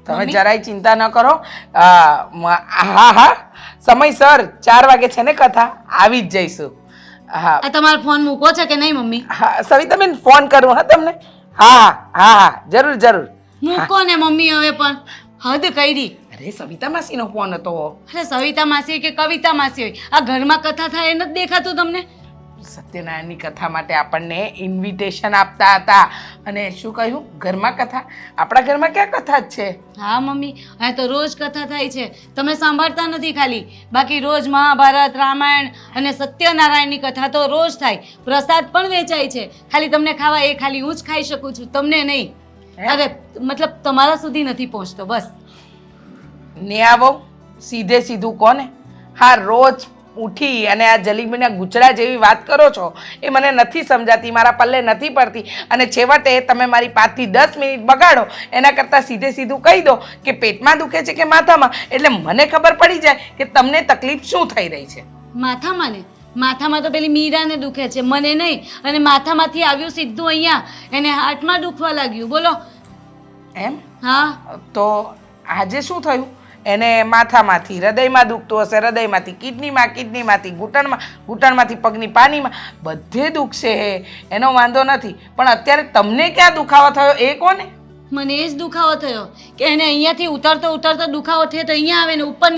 તમે જરાય ચિંતા ન કરો. હા, સમયસર 4 વાગે છે ને કથા, આવી જ જઈશું. હા આ તમારો ફોન મૂકો છે કે નહીં મમ્મી? હા સવિતાબેન, ફોન કરું હા તમને. હા, જરૂર. મૂકો ને મમ્મી હવે પણ હદ કરી. અરે સવિતા માસીનો ફોન હતો. અરે સવિતા માસી કે કવિતા માસી હોય, આ ઘરમાં કથા થાય એ નથી દેખાતું તમને? સત્યનારાયણની કથા માટે આપણને ઇન્વિટેશન આપતા હતા અને શું કહ્યું? ઘરમાં કથા? આપણા ઘરમાં ક્યાં કથા જ છે? હા મમ્મી, અહીંયા તો રોજ કથા થાય છે, તમે સાંભળતા નથી ખાલી. બાકી રોજ મહાભારત, રામાયણ અને સત્યનારાયણની કથા તો રોજ થાય. પ્રસાદ પણ વેચાય છે, ખાલી તમને ખાવા એ ખાલી હું જ ખાઈ શકું છું, તમને નહીં. અરે મતલબ તમારા સુધી નથી પહોંચતો બસ. ને આવો સીધે સીધું કોને? હા, રોજ ઉઠી અને આ જલેબીના ગુચડા જેવી વાત કરો છો એ મને નથી સમજાતી, મારા પલ્લે નથી પડતી. અને છેવટે તમે મારી 5 થી 10 મિનિટ બગાડો એના કરતાં સીધે સીધું કહી દો કે પેટમાં દુખે છે કે માથામાં, એટલે મને ખબર પડી જાય કે તમને તકલીફ શું થઈ રહી છે. માથામાં ને? માથામાં તો પેલી મીરાને દુખે છે, મને નહીં. અને માથામાંથી આવ્યું સીધું અહીંયા, એને હાર્ટમાં દુખવા લાગ્યું. બોલો. એમ? હા. તો આજે શું થયું? એને માથામાંથી હૃદયમાં દુખતું હશે, હૃદયમાંથી કિડનીમાંથી ઘૂંટણમાંથી પગની પાનીમાં બધે દુખશે, એનો વાંધો નથી. પણ અત્યારે તમને ક્યાં દુખાવો થયો એ કોને? મને એ જ દુખાવો થયો કે એને અહીંયાથી ઉતરતો દુખાવો થયો તો અહીંયા આવે ને ઉપર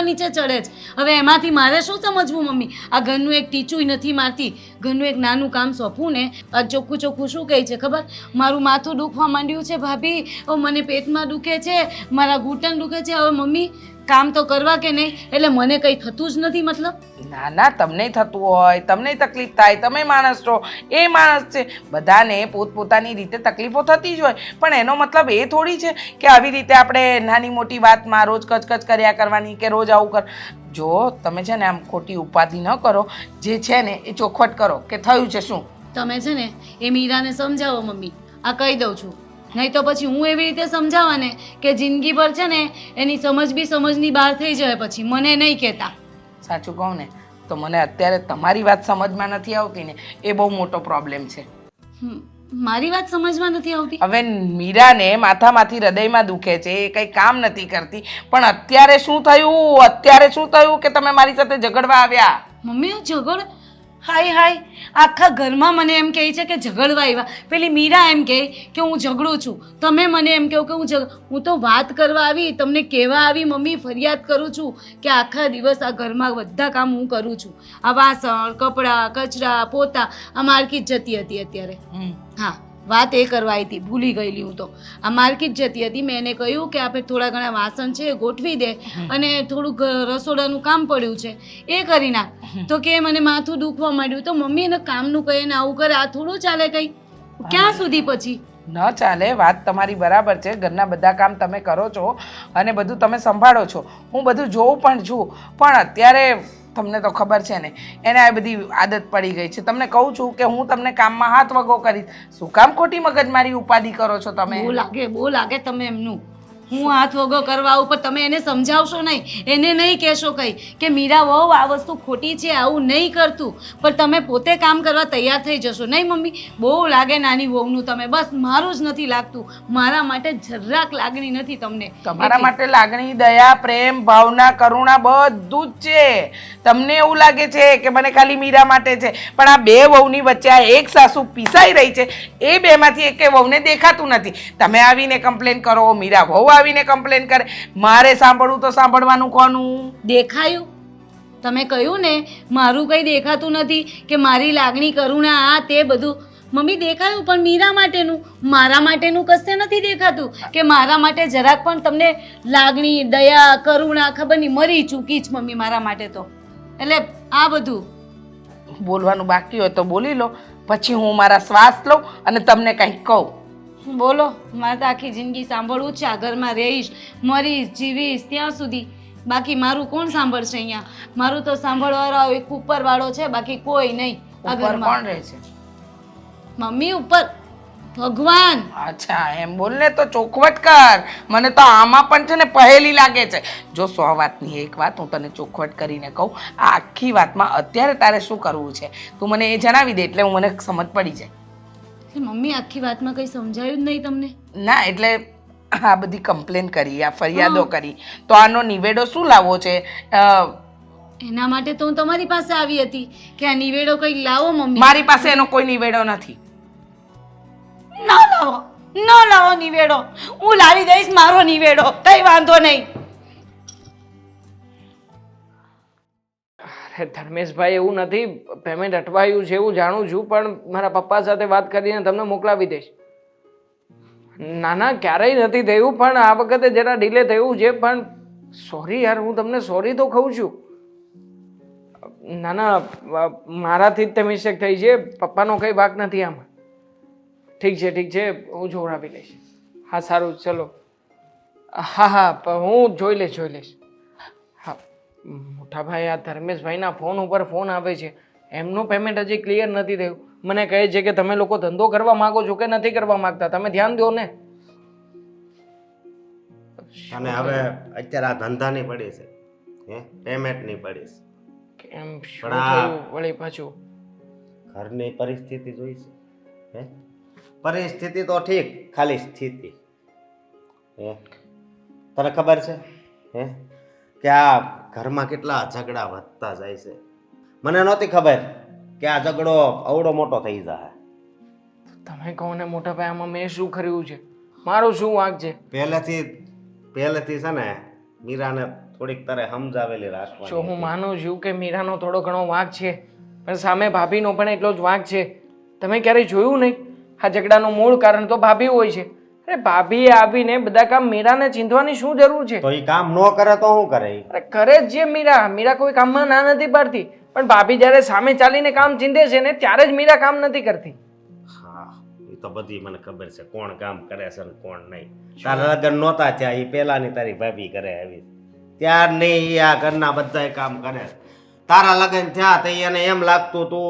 નીચે ચડે જ. હવે એમાંથી મારે શું સમજવું મમ્મી? આ ઘરનું એક ટીચું નથી મારતી. ઘરનું એક નાનું કામ સોંપું ને આ ચોખ્ખું શું કહે છે ખબર? મારું માથું દુખવા માંડ્યું છે ભાભી, હવે મને પેટમાં દુખે છે, મારા ઘૂંટણ દુખે છે. હવે મમ્મી કામ તો કરવા કે નહીં? એટલે મને કંઈ થતું જ નથી. મતલબ ના ના, તમને થતું હોય, તમને તકલીફ થાય, તમે માણસ છો, એ માણસ છે. બધાને પોતપોતાની રીતે તકલીફો થતી જ હોય. પણ એનો મતલબ એ થોડી છે કે આવી રીતે આપણે નાની મોટી વાતમાં રોજ કચકચ કર્યા કરવાની કે રોજ આવું કર. જો તમે છે ને આમ ખોટી ઉપાધિ ન કરો, જે છે ને એ ચોખવટ કરો કે થયું છે શું. તમે છે ને એ મીરાને સમજાવો મમ્મી, આ કહી દઉં છું. નહીં તો પછી હું એવી રીતે સમજાવવા ને કે જિંદગી ભર છે ને એની સમજની બહાર થઈ જાય, પછી મને નહીં કહેતા. સાચું કહું ને તો મને અત્યારે તમારી વાત સમજમાં નથી આવતી ને એ બહુ મોટો પ્રોબ્લેમ છે. મારી વાત સમજમાં નથી આવતી? હવે મીરાને માથામાંથી હૃદયમાં દુખે છે, એ કંઈ કામ નથી કરતી, પણ અત્યારે શું થયું કે તમે મારી સાથે ઝઘડવા આવ્યા? મમ્મી ઝઘડ? હાય આખા ઘરમાં મને એમ કહે છે કે ઝઘડવા આવ્યા. પેલી મીરા એમ કહે કે હું ઝઘડું છું, તમે મને એમ કહો કે હું તો વાત કરવા આવી, તમને કહેવા આવી મમ્મી, ફરિયાદ કરું છું કે આખા દિવસ આ ઘરમાં બધા કામ હું કરું છું. આ વાસણ, કપડાં, કચરા, પોતા, આ માર્કેટ જતી હતી અત્યારે. હા, વાત એ કરવા આવી હતી, ભૂલી ગયેલી હું તો. આ માર્કેટ જતી હતી, મેં એને કહ્યું કે આપણે થોડા ઘણા વાસણ છે ગોઠવી દે અને થોડુંક રસોડાનું કામ પડ્યું છે એ કરી નાખ. તો કે મને માથું દુખવા માંડ્યું. તો મમ્મી એને કામનું કહે ને આવું કરે, આ થોડું ચાલે? કંઈ ક્યાં સુધી પછી? ન ચાલે. વાત તમારી બરાબર છે, ઘરના બધા કામ તમે કરો છો અને બધું તમે સંભાળો છો, હું બધું જોઉં પણ છું. પણ અત્યારે તમને તો ખબર છે ને એને આ બધી આદત પડી ગઈ છે. તમને કહું છું કે હું તમને કામમાં હાથ વગો કરીશ. શું કામ ખોટી મગજમારી ઉપાધિ કરો છો તમે? બહુ લાગે તમે એમનું. હું હાથ વગો કરવા આવું, પણ તમે એને સમજાવશો નહીં, એને નહીં કહેશો કંઈ કે મીરા વહુ આ વસ્તુ ખોટી છે, આવું નહીં કરતું. પણ તમે પોતે કામ કરવા તૈયાર થઈ જશો નહીં મમ્મી? બહુ લાગે નાની વહુનું તમે. બસ મારું જ નથી લાગતું, મારા માટે જરાક લાગણી નથી તમને. તમારા માટે લાગણી, દયા, પ્રેમ, ભાવના, કરુણા બધું જ છે. તમને એવું લાગે છે કે મને ખાલી મીરા માટે છે, પણ આ બે વહુની વચ્ચે આ એક સાસુ પીસાઈ રહી છે, એ બેમાંથી એકે વહુને દેખાતું નથી. તમે આવીને કમ્પ્લેન કરો, મીરા વહુ આવીને કમ્પ્લેન કરે, મારે સાંભળવું તો સાંભળવાનું કોનું? દેખાયું? તમે કહ્યું ને મારું કંઈ દેખાતું નથી, કે મારી લાગણી, કરુણા, આ તે બધું મમ્મી દેખાયું, પણ મીરા માટેનું, મારા માટેનું કશે નથી દેખાતું. કે મારા માટે જરાક પણ તમને લાગણી, દયા, કરુણા, ખબર નહીં, મરી ચૂકી જ મમ્મી મારા માટે તો. એટલે આ બધું બોલવાનું બાકી હોય તો બોલી લો, પછી હું મારા શ્વાસ લઉં અને તમને કંઈક કહું. બોલો. મારે તો આખી જિંદગી સાંભળવું જ છે, આ ઘરમાં રહીશ, મરીશ, જીવીશ ત્યાં સુધી. બાકી મારું કોણ સાંભળશે અહીંયા? મારું તો સાંભળવાળો એક ઉપરવાળો છે, બાકી કોઈ નહીં આ ઉપર ઘરમાં. કોણ રહે છે? મમ્મી ઉપર ભગવાન. અચ્છા, એમ બોલને તો ચોખવટ કર. મને તો આમાં પણ છે ને પહેલી લાગે છે. જો 100 વાતની એક વાત હું તને ચોખવટ કરીને કહું, આ આખી વાતમાં અત્યારે તારે શું કરવું છે તું મને એ જણાવી દે, એટલે મને સમજ પડી જાય. મમ્મી આખી વાતમાં કંઈ સમજાયું જ નહીં તમને? ના, એટલે આ બધી કમ્પ્લેન કરી, આ ફરિયાદો કરી, તો આનો નિવેડો શું લાવવો છે? એના માટે તો હું તમારી પાસે આવી હતી કે આ નિવેડો કંઈક લાવો મમ્મી. મારી પાસે એનો કોઈ નિવેડો નથી. ન લાવો નિવેડો. હું લાવી દઈશ મારો નિવેડો, કઈ વાંધો નહીં. ધર્મેશભાઈ એવું નથી, પેમેન્ટ અટવાયું છે એવું જાણું છું, પણ મારા પપ્પા સાથે વાત કરીને તમને મોકલાવી દઈશ. ના ના, ક્યારેય નથી થયું, પણ આ વખતે જરા ડિલે થયું છે. પણ સોરી યાર, હું તમને સોરી તો કહું છું. ના ના, મારાથી જ તે મિસ્ટેક થઈ છે, પપ્પાનો કંઈ વાંક નથી આમાં. ઠીક છે ઠીક છે, હું જોવડાવી લઈશ. હા સારું, ચલો. હા હા, હું જોઈ લઈશ. હા મોટા ભાઈ, આ ધર્મેશભાઈના ફોન ઉપર ફોન આવે છે. એમનું પેમેન્ટ હજી ક્લિયર નથી થયું. મને કહે છે કે તમે લોકો ધંધો કરવા માંગો છો કે નથી કરવા માંગતા, તમે ધ્યાન દો ને. અને હવે અત્યારે આ ધંધાની પડી છે, પેમેન્ટની પડી છે. કેમ, શું પણ આ- થયું વળી પાછું? ઘરની પરિસ્થિતિ જોઈ છે. હે પરિસ્થિતિ તો ઠીક, ખાલી સ્થિતિ. હે તને ખબર છે હે કે આ ઘરમાં કેટલા ઝઘડા વધતા જાય છે. મને નહોતી ખબર કે આ ઝઘડો અવડો મોટો થઈ જાય. તમે કહો ને મોટા ભાઈ, આમાં મેં શું કર્યું છે? મારું શું વાંક છે? પહેલેથી છે ને મીરાને થોડીક તારે સમજાવેલી જો રાખવાની હું હતી. માનું છું કે મીરાનો થોડો ઘણો વાંક છે, પણ સામે ભાભીનો પણ એટલો જ વાંક છે. તમે ક્યારેય જોયું નહીં? આ ઝઘડાનું મૂળ કારણ તો ભાભી હોય છે. અરે ભાભીએ આવીને બધા કામ મીરાને ચીંધવાની શું જરૂર છે? તો એ કામ ન કરે તો શું કરે ઈ? અરે કરે જ છે મીરા કોઈ કામમાં ના નથી પાડતી, પણ ભાભી જ્યારે સામે ચાલીને કામ ચીંધે છે ને ત્યારે જ મીરા કામ નથી કરતી. હા, એ તો બધી મને ખબર છે કોણ કામ કરે છે ને કોણ નહીં. તારા લગ્ન નહોતા થયા એ પહેલાની તારી ભાભી કરે આવી ત્યાર નહીં એ આ ઘરના બધાય કામ કરે. તારા લગ્ન થયા તો એને એમ લાગતું હતું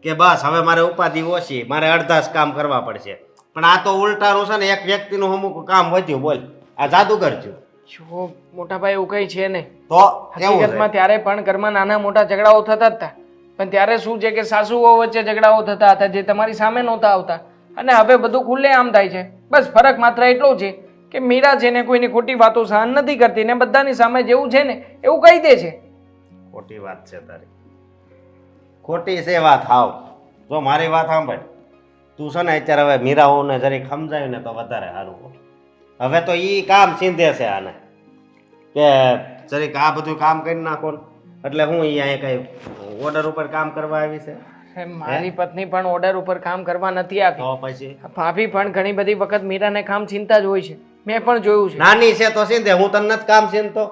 કે બસ હવે મારે ઉપાધિ ઓછી, મારે અડધા જ કામ કરવા પડશે. પણ આ તો ઉલટાનું છે ને, એક વ્યક્તિનું અમુક કામ વધ્યું. બોલ, આ જાદુગર થયું. જો મોટા ભાઈ, એવું કઈ છે નહીં. તો કેવું હકીકતમાં ત્યારે પણ ઘરમાં નાના મોટા ઝઘડાઓ થતા જ હતા, પણ ત્યારે શું છે કે સાસુઓ વચ્ચે ઝઘડાઓ થતા હતા જે તમારી સામે નહોતા આવતા, અને હવે બધું ખુલ્લે આમ થાય છે. બસ ફરક માત્ર એટલો છે કે મીરા છે ને કોઈની ખોટી વાતો સહન નથી કરતી ને બધાની સામે જેવું છે ને એવું કહી દે છે. ખોટી વાત છે તારી, ખોટી છે વાત. હાવ જો મારી વાત સાંભળ, તું છે ને અત્યારે હવે મીરાઓને જરીક સમજાવ્યું ને તો વધારે સારું. હવે તો ઈ કામ ચીંધે છે આને કે જરીક આ બધું કામ કરી નાખો ને. એટલે હું અહીંયા કઈ ઓર્ડર ઉપર કામ કરવા આવી છે? મારી પત્ની પણ ઓર્ડર ઉપર કામ કરવા નથી આવી. તો પછી ભાભી પણ ઘણી બધી વખત મીરાને કામ ચિંતા જ હોય છે, મેં પણ જોયું છે. નાની છે તો ચીંધે, હું તને નથી કામ ચીંધતો.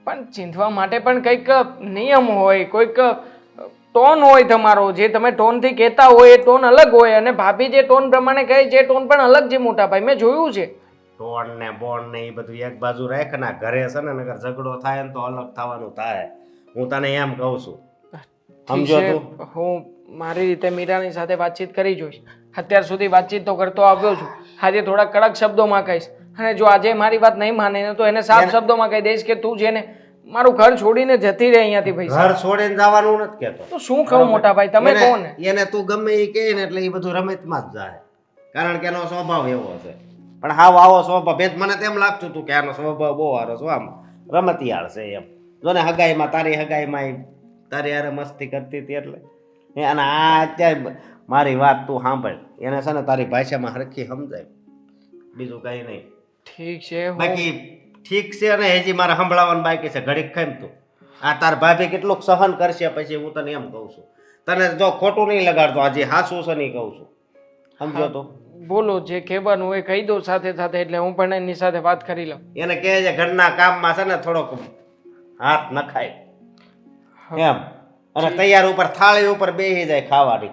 પણ ચીંધવા માટે પણ કંઈક નિયમ હોય, કોઈક ટોન હોય તમારો, જે તમે ટોનથી કહેતા હોય એ ટોન અલગ હોય, અને ભાભી જે ટોન પ્રમાણે કહે છે એ ટોન પણ અલગ છે મોટા ભાઈ, મેં જોયું છે. ટોન ને બોન ને એ બધું એક બાજુ રાખ ને, ઘરે છે ને નકર ઝઘડો થાય ને તો અલગ થવાનું થાય. હું તને એમ કહું છું, સમજો તું? હું મારી રીતે મીરાની સાથે વાતચીત કરી જોઈશ. અત્યાર સુધી વાતચીત તો કરતો આવ્યો છું, આજે થોડા કડક શબ્દોમાં કહીશ, અને જો આજે મારી વાત નહીં માને ને તો એને સાફ શબ્દોમાં કહી દઈશ કે તું જેને મારું ઘર છોડીને જતી રહે અહીંયાથી. ભાઈ ઘર છોડીને જવાનું નથી કેતો. તો શું કહું મોટા ભાઈ, તમે કહો ને. એને તું ગમે એ કહે ને એટલે એ બધું રમતમાં જ જાય, કારણ કે એનો સ્વભાવ એવો છે. પણ હાવ આવો સ્વભાવ, મને તેમ લાગતું હતું કે આનો સ્વભાવ બહુ સારો છે, આમ રમતિયાળ છે એમ. જો ને હગાઈમાં, તારી હગાઈમાં તારી હારે મસ્તી કરતી હતી એટલે. અને આ અત્યારે મારી વાત તું સાંભળ, એને છે ને તારી ભાષામાં હરખી સમજાય, બીજું કઈ નહીં. ઠીક છે. બાકી ઠીક છે ને, હજી મારે સંભળાવવાનું બાકી છે. ઘડીક ખાઈ તું આ તાર ભાભી કેટલુંક સહન કરશે પછી હું તને એમ કહું છું. તને જો ખોટું નહીં લગાડતો, આજે હાસું છે નહીં કહું છું, સમજો તો? બોલો, જે કહેવાનું હોય કહી દો સાથે સાથે, એટલે હું પણ એની સાથે વાત કરી લઉં. એને કહે છે ઘરના કામમાં છે ને થોડોક હાથ નખાય એમ, અને તૈયાર ઉપર થાળી ઉપર બેસી જાય ખાવાની.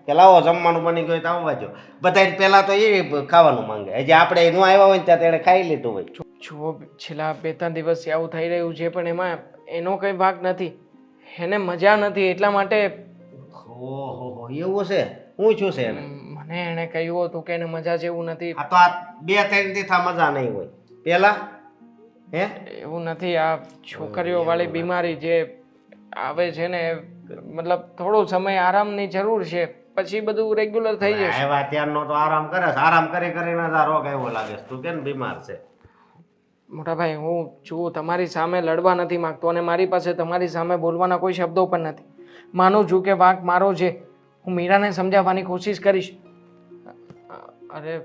કે લાવો જમવાનું બની ગયું તો આવવા જો. બધા પહેલા તો એ ખાવાનું માંગે, હજી આપણે ન આવ્યા હોય ને ત્યાં તેણે ખાઈ લીધું હોય. જુઓ, છેલ્લા 2-3 દિવસથી આવું થઈ રહ્યું છે, પણ એમાં એનો કંઈ ભાગ નથી, એને મજા નથી એટલા માટે. ઓહો, એવું છે? હું છું છે એને? મને એણે કહ્યું હતું કે એને મજા જેવું નથી. આ તો આ 2-3 દી મજા નહીં હોય પેલા. એવું નથી, આ છોકરીઓ વાળી બીમારી જે આવે છે ને, મતલબ થોડો સમય આરામની જરૂર છે, પછી બધું રેગ્યુલર થઈ જશે. આવ્યા ત્યારનો તો આરામ કરે છે, આરામ કરી કરીને જ આ રોગ આવ્યો લાગે છે. તું કેમ બીમાર છે? મોટા ભાઈ, હું જુઓ તમારી સામે લડવા નથી માંગતો, અને મારી પાસે તમારી સામે બોલવાના કોઈ શબ્દો પણ નથી. માનું છું કે વાંક મારો છે, હું મીરાને સમજાવવાની કોશિશ કરીશ. અરે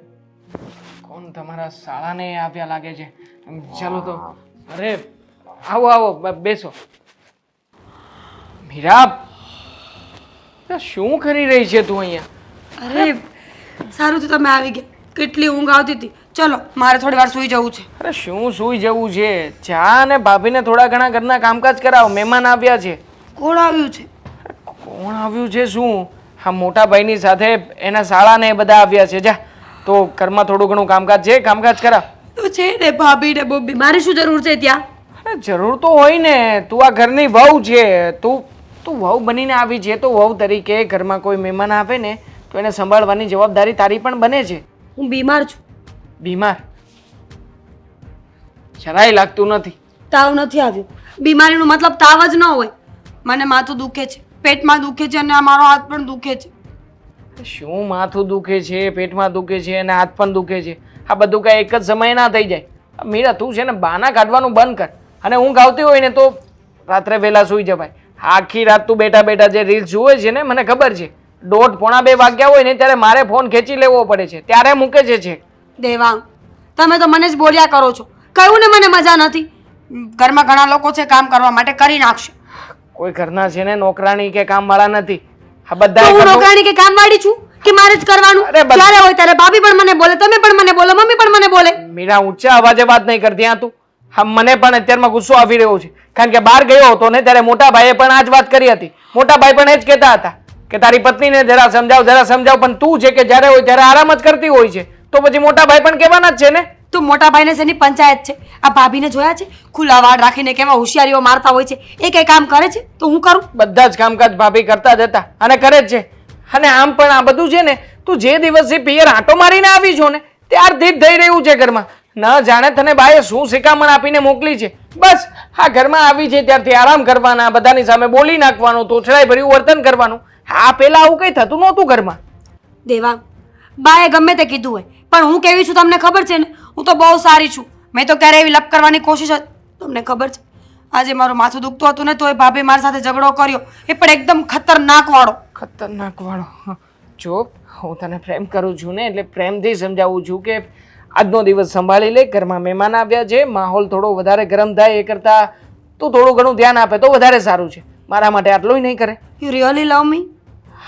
કોણ તમારા શાળાને આવ્યા લાગે છે. ચાલો તો. અરે આવો બેસો. મીરા, શું કરી રહી છે તું અહીંયા? અરે સારું તો તમે આવી ગયા. કેટલી ઊંઘ આવતી હતી. ચલો મારે થોડી વાર સૂઈ જવું છે. અરે શું સૂઈ જવું છે? જા અને ભાભીને થોડા ઘણા ઘરના કામકાજ કરાવો. મહેમાન આવ્યા છે. કોણ આવ્યું છે? કોણ આવ્યું છે શું? હા, મોટા ભાઈની સાથે એના શાળા ને એ બધા આવ્યા છે. જા તો ઘરમાં થોડું ઘણું કામકાજ છે, કામકાજ કરાવ. તો છે ને ભાભી ને બોબી, મારી શું જરૂર છે ત્યાં? અરે જરૂર તો હોય ને. તું આ ઘરની વહુ છે. તું તું વહુ બનીને આવી છે તો વહુ તરીકે ઘરમાં કોઈ મહેમાન આવે ને તો એને સંભાળવાની જવાબદારી તારી પણ બને છે. હું બીમાર છું. બીમાર જરાય લાગતું નથી. તાવ નથી આવ્યો. બીમારીનો મતલબ તાવ જ ન હોય. મને માથું દુખે છે, પેટમાં દુખે છે અને આ મારો હાથ પણ દુખે છે. શું માથું દુખે છે, પેટમાં દુખે છે અને હાથ પણ દુખે છે? આ બધું કાંઈ એક જ સમયે ના થઈ જાય. મીરા, તું છે ને બહાના કાઢવાનું બંધ કર. અને ઊંઘ આવતી હોય ને તો રાત્રે વહેલા સૂઈ જવાય. આખી રાત તું બેઠા બેઠા જે રીલ્સ જુએ છે ને, મને ખબર છે. 1:30-2 વાગ્યા હોય ને ત્યારે મારે ફોન ખેંચી લેવો પડે છે, ત્યારે મૂકે છે. દેવાંગ, તમે તો મને જ બોલ્યા કરો છો. કહ્યું ને મને મજા નથી. ઘરમાં ઘણા લોકો છે કામ કરવા માટે, કરી નાખશે. કોઈ ઘરના છે ને નોકરાણી કે કામવાળા નથી. આ તો બધા હું નોકરાણી કે કામવાળી છું કે મારે જ કરવાનું? અરે બધા- જ્યારે હોય ત્યારે ભાભી પણ મને બોલે, તમે પણ મને બોલો, મમ્મી પણ મને બોલે. મીરા, ઊંચા અવાજે વાત નહીં કરતી. હા તું, હા મને પણ અત્યારમાં ગુસ્સો આવી રહ્યો છે. કારણ કે બહાર ગયો હતો ને ત્યારે મોટા ભાઈએ પણ આ જ વાત કરી હતી. મોટા ભાઈ પણ એ જ કહેતા હતા કે તારી પત્નીને જરા સમજાવ, પણ તું છે કે જ્યારે હોય ત્યારે આરામ જ કરતી હોય છે. તો પછી મોટા ભાઈ પણ કહેવાના જ છે ને. તો મોટા ભાઈને શેની પંચાયત છે? આ ભાભીને જોયા છે ખુલ્લા વાળ રાખીને કેવા હોશિયારીઓ મારતા હોય છે? એ કઈ કામ કરે છે તો હું કરું? બધા જ કામકાજ ભાભી કરતા જ હતા અને કરે જ છે. અને આમ પણ આ બધું છે ને, તું જે દિવસથી પિયર આંટો મારીને આવી છો ને ત્યારથી જ થઈ રહ્યું છે ઘરમાં. ન જાણે તને બાએ શું શિખામણ આપીને મોકલી છે. બસ આ ઘરમાં આવી છે ત્યારથી આરામ કરવાના, બધાની સામે બોલી નાખવાનું, તોછડાઈ ભર્યું વર્તન કરવાનું. આ પહેલા આવું કઈ થતું નહોતું ઘરમાં. દેવાંગ, બાએ ગમે તે કીધું હોય, પણ હું કેવી છું તમને ખબર છે ને? હું તો બહુ સારી છું. મેં તો ક્યારે એવી લપ કરવાની કોશિશ જ, તમને ખબર છે આજે મારું માથું દુખતું હતું ને તો એ ભાભી મારી સાથે ઝઘડો કર્યો, એ પણ એકદમ ખતરનાક વાળો. ખતરનાક વાળો? જો હું તને પ્રેમ કરું છું ને એટલે પ્રેમથી સમજાવું છું કે આજનો દિવસ સંભાળી લે. ઘરમાં મહેમાન આવ્યા છે, માહોલ થોડો વધારે ગરમ થાય એ કરતાં તું થોડું ઘણું ધ્યાન આપે તો વધારે સારું છે. મારા માટે આટલું નહીં કરે? You really love me?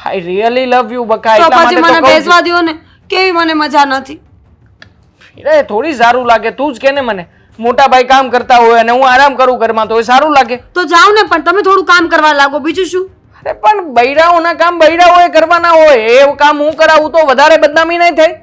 I really love you બકા. તો એટલા પછી માટે મને તો કહું છું. બેસવા દ્યો ને. કેવી મને મજા નથી. એ થોડી સારું લાગે. તું જ કે ને મને. મોટા ભાઈ કામ કરતા હોય અને હું આરામ કરું ઘરમાં તો એ સારું લાગે? તો જાઓ ને, પણ તમે થોડું કામ કરવા લાગો, બીજું શું? અરે પણ બૈરાઓના કામ બૈરાઓએ કરવાના હોય. એ કામ હું કરાવું તો વધારે બદનામી નહીં થાય?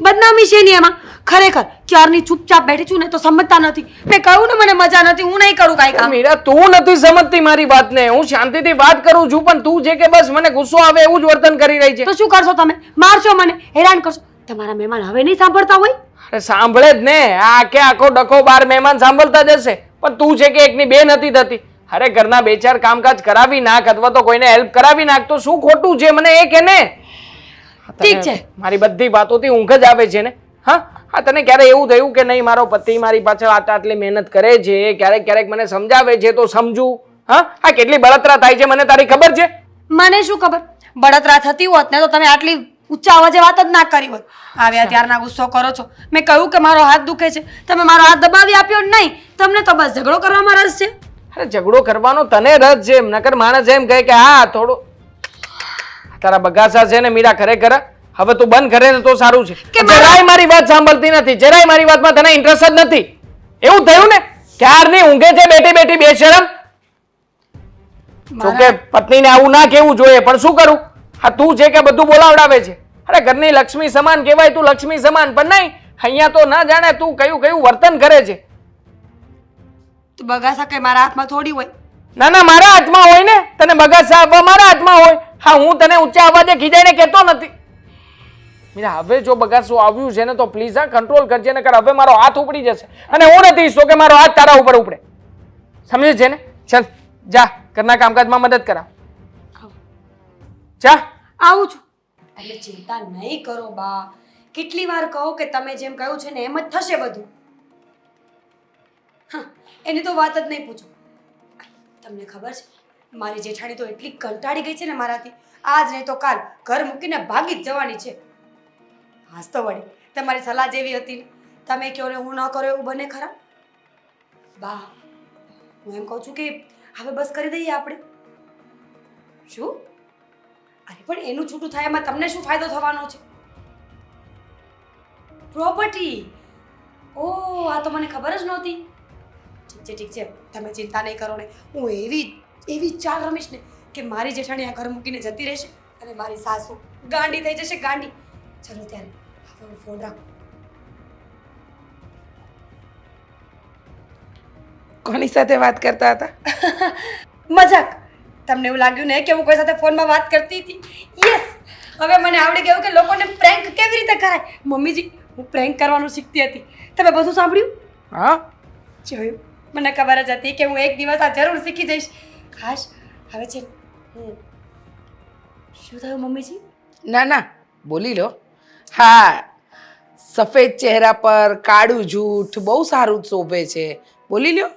બદનામી છે નહીં એમાં. ખરેખર ક્યારની ચૂપચાપ બેઠી છું ને તો સમજતા નથી. મેં કહ્યું ને મને મજા નથી, હું નહીં કરું કાંઈ કામ. મીરા, તું નથી સમજતી મારી વાતને. હું શાંતિથી વાત કરું છું પણ તું છે કે બસ મને ગુસ્સો આવે એવું જ વર્તન કરી રહી છે. તો શું કરશો તમે? મારશો મને, હેરાન કરશો. તમારા મહેમાન હવે નહીં સાંભળતા હોય? અરે સાંભળે જ ને. આ કે આખો ડખો બાર મહેમાન સાંભળતા જશે પણ તું છે કે એકની બે નથી થતી. અરે ઘરના 2-4 કામકાજ કરાવી નાખ અથવા તો કોઈને હેલ્પ કરાવી નાખ તો શું ખોટું છે? મને એ કે ને. ઠીક છે. મારી બધી વાતોથી ઊંઘ જ આવે છે ને. હા, તને ક્યારે એવું થયું કે નહીં મારો પતિ મારી પાછળ આટલી મહેનત કરે છે, ક્યારેક ક્યારેક મને સમજાવે છે તો સમજું? આ કેટલી બળતરા થાય છે મને તારી ખબર છે? મને શું ખબર? બળતરા થતી હોત ને તો તમે આટલી ઊંચા અવાજે વાત જ ના કરી હોત. આવ્યા ત્યારના ગુસ્સો કરો છો. મેં કહ્યું કે મારો હાથ દુખે છે, તમે મારો હાથ દબાવી આપ્યો નહીં. તમને તો બસ ઝઘડો કરવામાં રસ છે. અરે ઝઘડો કરવાનો તને રસ છે? નકર માણસ એમ કહે કે હા થોડું તારા બગાસા છે ને મીરા. ખરેખર હવે તું બંધ કરે ને તો સારું છે. જરાય મારી વાત સાંભળતી નથી, જરાય મારી વાતમાં તને ઇન્ટરેસ્ટ જ નથી. એવું થયું ને? ક્યારની ઊંઘે છે બેઠી બેઠી બેશરમ. જોકે પત્નીને આવું ના કહેવું જોઈએ પણ શું કરું? હા તું છે કે બધું બોલાવડાવે છે. અરે ઘરની લક્ષ્મી સમાન કહેવાય તું, લક્ષ્મી સમાન. પણ નહીં, અહીંયા તો ના જાણે તું કયું વર્તન કરે છે. તો બગાસા કઈ મારા હાથમાં થોડી હોય. ના ના, મારા હાથમાં હોય ને. તને બગાસા આપવા મારા હાથમાં હોય. હા, હું તને ઊંચા અવાજે ખીજાઈને કહેતો નથી. મીરા, હવે જો બગાસું આવ્યું છે ને તો પ્લીઝ કંટ્રોલ કરજે, નકર હવે મારો હાથ ઉપડી જશે અને હું નથી ઈચ્છતો કે મારો હાથ તારા ઉપર ઉપડે. સમજે છે ને? ચાલ જા, ઘરના કામકાજમાં મદદ કરાવ. જા. આવું છું. એટલે ચિંતા નહીં કરો બા. કેટલી વાર કહો કે તમે જેમ કહ્યું છે ને એમ જ થશે બધું. એની તો વાત જ નહીં પૂછો. તમને ખબર છે મારી જેઠાણી તો એટલી કંટાળી ગઈ છે ને મારાથી, આજ નહીં તો કાલ ઘર મૂકીને ભાગી જ જવાની છે. હાસ તો વળી તમારી સલાહ જેવી હતી ને, તમે કહો ને હું ન કરો એવું બને ખરા? બા, હું એમ કહું છું કે હવે બસ કરી દઈએ આપણે. શું? અરે પણ એનું છૂટું થાય એમાં તમને શું ફાયદો થવાનો છે? પ્રોપર્ટી. ઓહ, આ તો મને ખબર જ નહોતી. ઠીક છે તમે ચિંતા નહીં કરો ને. હું એવી ચાલ રમીશ ને કે મારી જેઠાણી આ ઘર મૂકીને જતી રહેશે અને મારી સાસુ ગાંડી થઈ જશે, ગાંડી. ચલો ત્યારે હવે હું ફોન રાખું. કોની સાથે વાત કરતા હતા? મજાક. તમને એવું લાગ્યું ને કે હું કોઈ સાથે ફોનમાં વાત કરતી હતી? યસ, હવે મને આવડી ગયું કે લોકોને પ્રેન્ક કેવી રીતે કરાય. મમ્મીજી, હું પ્રેન્ક કરવાનું શીખતી હતી. તમે બધું સાંભળ્યું? હા, જોયું? મને ખબર જ હતી કે હું એક દિવસ આ જરૂર શીખી જઈશ. ખાસ હવે છે શું થયું મમ્મીજી? ના ના, બોલી લો. હા, સફેદ ચહેરા પર કાળું જૂઠ બહુ સારું શોભે છે. બોલી લ્યો.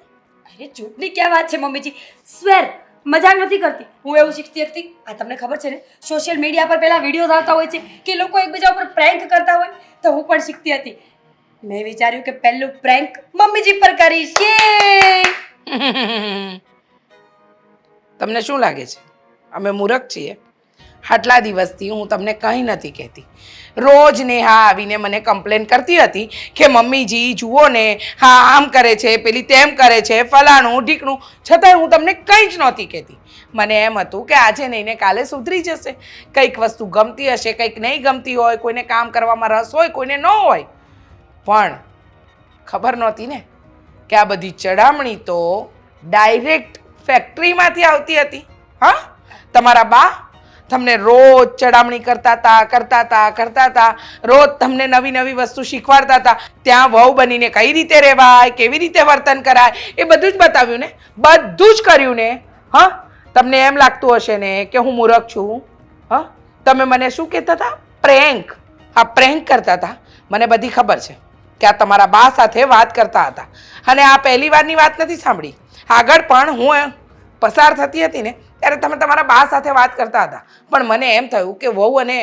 અરે જૂઠની ક્યાં વાત છે મમ્મીજી. સ્વેર, મજાક નથી કરતી. હું એવું શીખતી હતી. આ તમને ખબર છે ને, સોશિયલ મીડિયા પર પેલા વિડીયોઝ આવતા હોય છે કે લોકો એકબીજા ઉપર પ્રેન્ક કરતા હોય, તો હું પણ શીખતી હતી. મેં વિચાર્યું કે પહેલું પ્રેન્ક મમ્મીજી પર કરીશ. તમને શું લાગે છે અમે મૂર્ખ છીએ? આટલા દિવસથી હું તમને કંઈ નથી કહેતી. રોજ નેહા આવીને મને કમ્પ્લેન કરતી હતી કે મમ્મીજી જુઓ ને, હા આમ કરે છે, પેલી તેમ કરે છે, ફલાણું ઢીકણું, છતાંય હું તમને કંઈ જ નહોતી કહેતી. મને એમ હતું કે આજે નહીં ને કાલે સુધરી જશે. કંઈક વસ્તુ ગમતી હશે, કંઈક નહીં ગમતી હોય, કોઈને કામ કરવામાં રસ હોય, કોઈને ન હોય. પણ ખબર નહોતી ને કે આ બધી ચડામણી તો ડાયરેક્ટ ફેક્ટરીમાંથી આવતી હતી. હા, તમારા બા તમને રોજ ચડામણી કરતા હતા. રોજ તમને નવી નવી વસ્તુ શીખવાડતા હતા. ત્યાં વહુ બનીને કઈ રીતે રહેવાય, કેવી રીતે વર્તન કરાય, એ બધું જ બતાવ્યું ને, બધું જ કર્યું ને. હા, તમને એમ લાગતું હશે ને કે હું મૂર્ખ છું? હા, તમે મને શું કહેતા હતા? પ્રેન્ક. હા, પ્રેન્ક કરતા હતા. મને બધી ખબર છે કે આ તમારા બા સાથે વાત કરતા હતા. અને આ પહેલી વારની વાત નથી સાંભળી. આગળ પણ હું પસાર થતી હતી ને ત્યારે તમે તમારા બા સાથે વાત કરતા હતા. પણ મને એમ થયું કે વહુ અને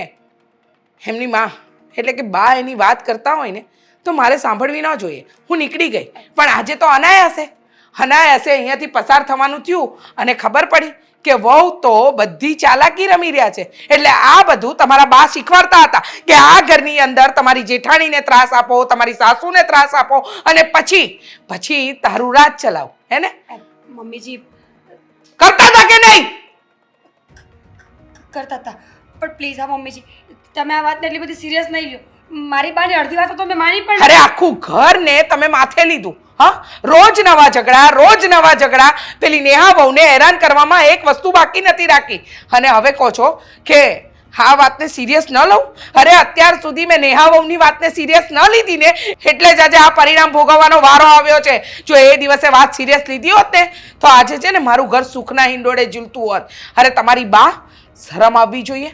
એમની માં એટલે કે બા એની વાત કરતા હોય ને તો મારે સાંભળવી ન જોઈએ. હું નીકળી ગઈ. પણ આજે તો અનાયાસે અહીંયાથી પસાર થવાનું થયું અને ખબર પડી કે વહુ તો બધી ચાલાકી રમી રહ્યા છે. એટલે આ બધું તમારા બા શીખવાડતા હતા કે આ ઘરની અંદર તમારી જેઠાણીને ત્રાસ આપો, તમારી સાસુને ત્રાસ આપો અને પછી તારું રાજ ચલાવો. હે ને? મમ્મીજી કરતા હતા કે નહીં? કરતા હતા. પણ પ્લીઝ હા મમ્મીજી, તમે આ વાતને એટલી બધી સિરિયસ નહીં લ્યો. મારી બાની અડધી વાતો તો મેં માની પણ. અરે આખું ઘરને તમે માથે લીધું. હા, રોજ નવા ઝઘડા. પેલી નેહા વહુને હેરાન કરવામાં એક વસ્તુ બાકી નથી રાખી. અને હવે કહો છો કે આ વાતને સિરિયસ ન લઉં? અરે અત્યાર સુધી મેં નેહા વહુની વાતને સિરિયસ ન લીધી ને એટલે જ આજે આ પરિણામ ભોગવવાનો વારો આવ્યો છે. જો એ દિવસે વાત સિરિયસ લીધી હોત ને તો આજે છે ને મારું ઘર સુખના હિંડોળે ઝૂલતું હોત. અરે તમારી બા શરમ આવવી જોઈએ.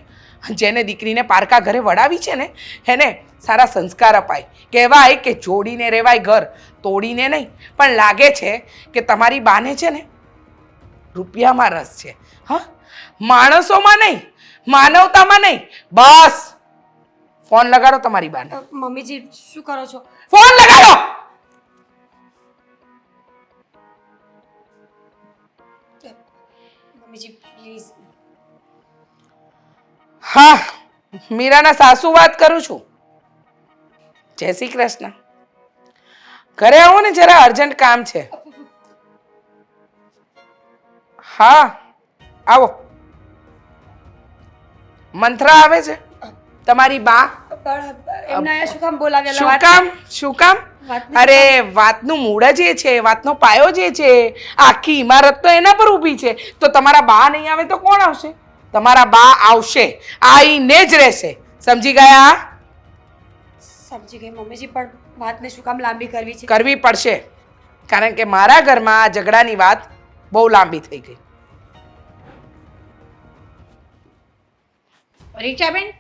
જેને દીકરીને પારકા ઘરે વડાવી છે ને એને સારા સંસ્કાર અપાય. કહેવાય કે જોડીને રહેવાય ઘર, તોડીને નહીં. પણ લાગે છે કે તમારી બાને છે ને રૂપિયામાં રસ છે. હા, માણસોમાં નહીં, માનવતામાં નહીં. બસ ફોન લગાડો તમારી બાને. મમ્મીજી શું કરો છો? ફોન લગાડો. મમ્મીજી પ્લીઝ. હા, મીરાના સાસુ વાત કરું છું. જય શ્રી કૃષ્ણ. ઘરે આવો ને, જરા અર્જન્ટ કામ છે. હા આવો. મંથરા આવે છે તમારી બા? એમના અહીંયા શું કામ બોલાવેલા? શું કામ? અરે વાતનું મૂળ જ એ છે, વાતનો પાયો જ એ છે. આખી ઇમારત તો એના પર ઊભી છે. તો તમારા બા નહીં આવે તો કોણ આવશે? તમારા બા આવશે, આવીને જ રહેશે. સમજી ગયા? સમજી ગઈ મમ્મીજી, પણ વાતને શું કામ લાંબી કરવી છે? કરવી પડશે, કારણ કે મારા ઘરમાં આ ઝઘડાની વાત બહુ લાંબી થઈ ગઈ. રીચાબેન,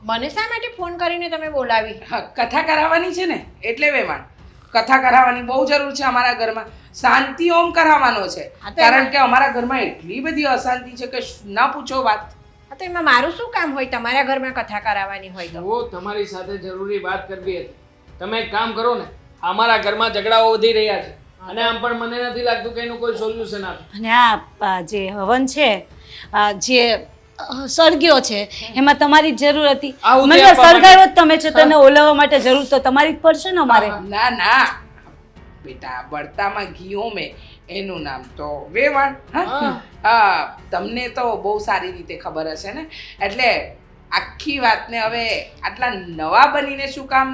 મને શા માટે ફોન કરીને તમે બોલાવી? કથા કરાવવાની છે ને એટલે વેવાણ. કથા કરાવવાની બહુ જરૂર છે અમારા ઘરમાં. શાંતિ ઓમ કરાવવાનો છે, કારણ કે અમારા ઘરમાં એટલી બધી અશાંતિ છે કે ના પૂછો વાત. તો એમાં મારું શું કામ હોય તમારા ઘરમાં કથા કરાવવાની હોય તો? હું તમારી સાથે જરૂરી વાત કરવી હતી. તમે એક કામ કરો ને, અમારા ઘરમાં ઝઘડાઓ વધી રહ્યા છે અને આમ પણ મને નથી લાગતું કે એનું કોઈ સોલ્યુશન આવે. અને આ જે હવન છે જે સળગ્યો છે એમાં તમારી જ જરૂર હતી. આવું મને તે આપવા સળગાવ્યો જ તમે છો, તને ઓલવવા માટે જરૂર તો તમારી જ પડશે ને અમારે. ના ના બેટા, બળતામાં ઘી હોમે એનું નામ તો વેવાણ. હા, તમને તો બહુ સારી રીતે ખબર હશે ને, એટલે આખી વાતને હવે આટલા નવા બનીને શું કામ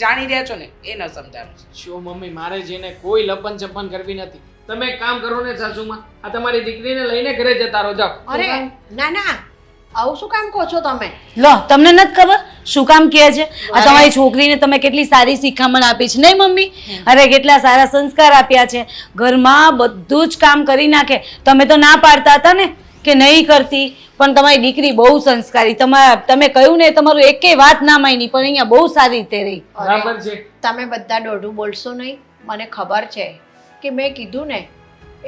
જાણી રહ્યા છો ને એ ન સમજાવું. જો મમ્મી, મારે જેને કોઈ લપન ચપ્પન કરવી નથી. તમે એક કામ કરો ને સાસુમાં, આ તમારી દીકરીને લઈને ઘરે જતા રહો, જાઓ. અરે ના ના, આવું શું કામ કહો છો તમે? લો, તમને નથી ખબર શું કામ કહે છે? આ તમારી છોકરીને તમે કેટલી સારી શિખામણ આપી છે નહીં મમ્મી? અરે કેટલા સારા સંસ્કાર આપ્યા છે, ઘરમાં બધું જ કામ કરી નાખે. તમે તો ના પાડતા હતા ને કે નહીં કરતી, પણ તમારી દીકરી બહુ સંસ્કારી. તમે કહ્યું ને તમારું એકેય વાત ના માની, પણ અહીંયા બહુ સારી રીતે રહી. બરાબર છે. તમે બધા દોઢું બોલશો નહીં. મને ખબર છે કે મેં કીધું ને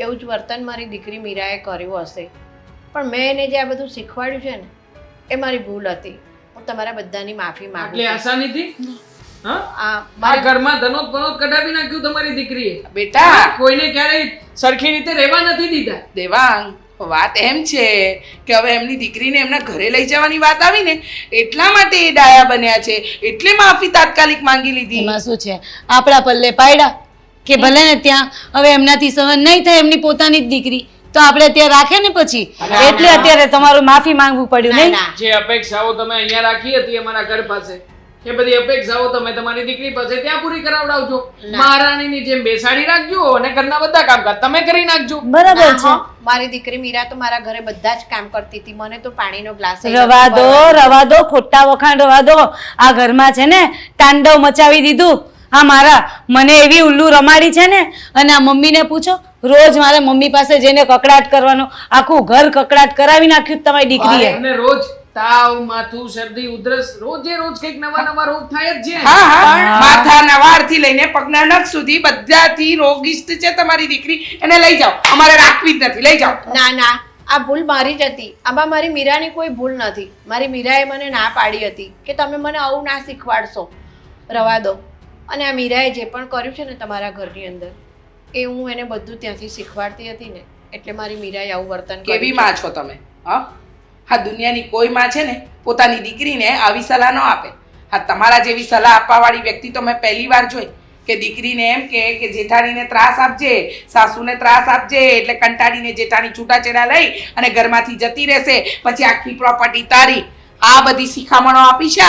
એવું જ વર્તન મારી દીકરી મીરાએ કર્યું હશે, પણ મેં એને જે આ બધું શીખવાડ્યું છે ને એ મારી ભૂલ હતી. હું તમારા બધાની માફી માંગુ આટલી છું. આસાનીથી હા આ આ મારી ઘરમાં ધનોત પનોત કઢાવી નાખ્યું તમારી દીકરીએ. બેટા કોઈને ક્યારેય સરખી રીતે રહેવા નથી દીધા. દેવાંગ, વાત એમ છે કે હવે એમની દીકરીને એમના ઘરે લઈ જવાની વાત આવી ને એટલા માટે એ ડાયા બન્યા છે, એટલે માફી તાત્કાલિક માંગી લીધી. એમાં શું છે, આપણા પલ્લે પાડ્યા કે ભલે ને ત્યાં હવે એમનાથી સહન નહીં થાય, એમની પોતાની જ દીકરી તો આપણે ત્યાં રાખે ને પછી, એટલે અત્યારે તમારું માફી માંગવું પડ્યું ના નહીં? ના, જે અપેક્ષાઓ તમે અહીંયા રાખી હતી અમારા ઘર પાસે, એ બધી અપેક્ષાઓ તમે તમારી દીકરી પાસે ત્યાં પૂરી કરાવડાવજો. મહારાણીની જેમ બેસાડી રાખજો અને ઘરના બધા કામકાજ તમે કરી નાખજો. બરાબર ના, છે. હો. મારી દીકરી મીરા તો મારા ઘરે બધા જ કામ કરતી હતી. મને તો પાણીનો ગ્લાસ રવા દો, ખોટા વખાણ રવા દો. આ ઘરમાં છે ને તાંડવ મચાવી દીધું. હા, મને એવી ઉલ્લુ રમાડી છે ને, અને આ મમ્મીને પૂછો, રોજ મારે મમ્મી પાસે જઈને કકડાટ કરવાનો, આખું ઘર કકડાટ કરાવી નાખ્યું તમારી દીકરીએ. અને રોજ તાવ, માથું, શરદી, ઉધરસ, રોજે રોજ કંઈક નવા રોગ થાય જ છે. હા હા, માથાના વાળથી લઈને પગના નખ સુધી બધાથી રોગિષ્ટ છે તમારી દીકરી. એને લઈ જાઓ, અમારે રાખવી જ નથી, લઈ જાઓ. ના ના, આ ભૂલ મારી જ હતી. આમાં મારી મીરાની કોઈ ભૂલ નથી. મારી મીરાએ મને ના પાડી હતી કે તમે મને આવું ના શીખવાડશો, રવા દો. અને આ મીરાએ જે પણ કર્યું છે ને તમારા ઘરની અંદર, એ હું એને બધું ત્યાંથી શીખવાડતી હતી ને, એટલે મારી મીરાએ આવું વર્તન કર્યું કેવી છે. માં છો તમે? હા, દુનિયાની કોઈ માં છે ને પોતાની દીકરીને આવી સલાહ ન આપે. હા, તમારા જેવી સલાહ આપવાવાળી વ્યક્તિ તો મેં પહેલી વાર જોઈ કે દીકરીને એમ કે જેઠાણીને ત્રાસ આપજે, સાસુને ત્રાસ આપજે, એટલે કંટાળીને જેઠાણી છૂટાછેડા લઈ અને ઘરમાંથી જતી રહેશે, પછી આખી પ્રોપર્ટી તારી. આ બધી શિખામણો આપી છે.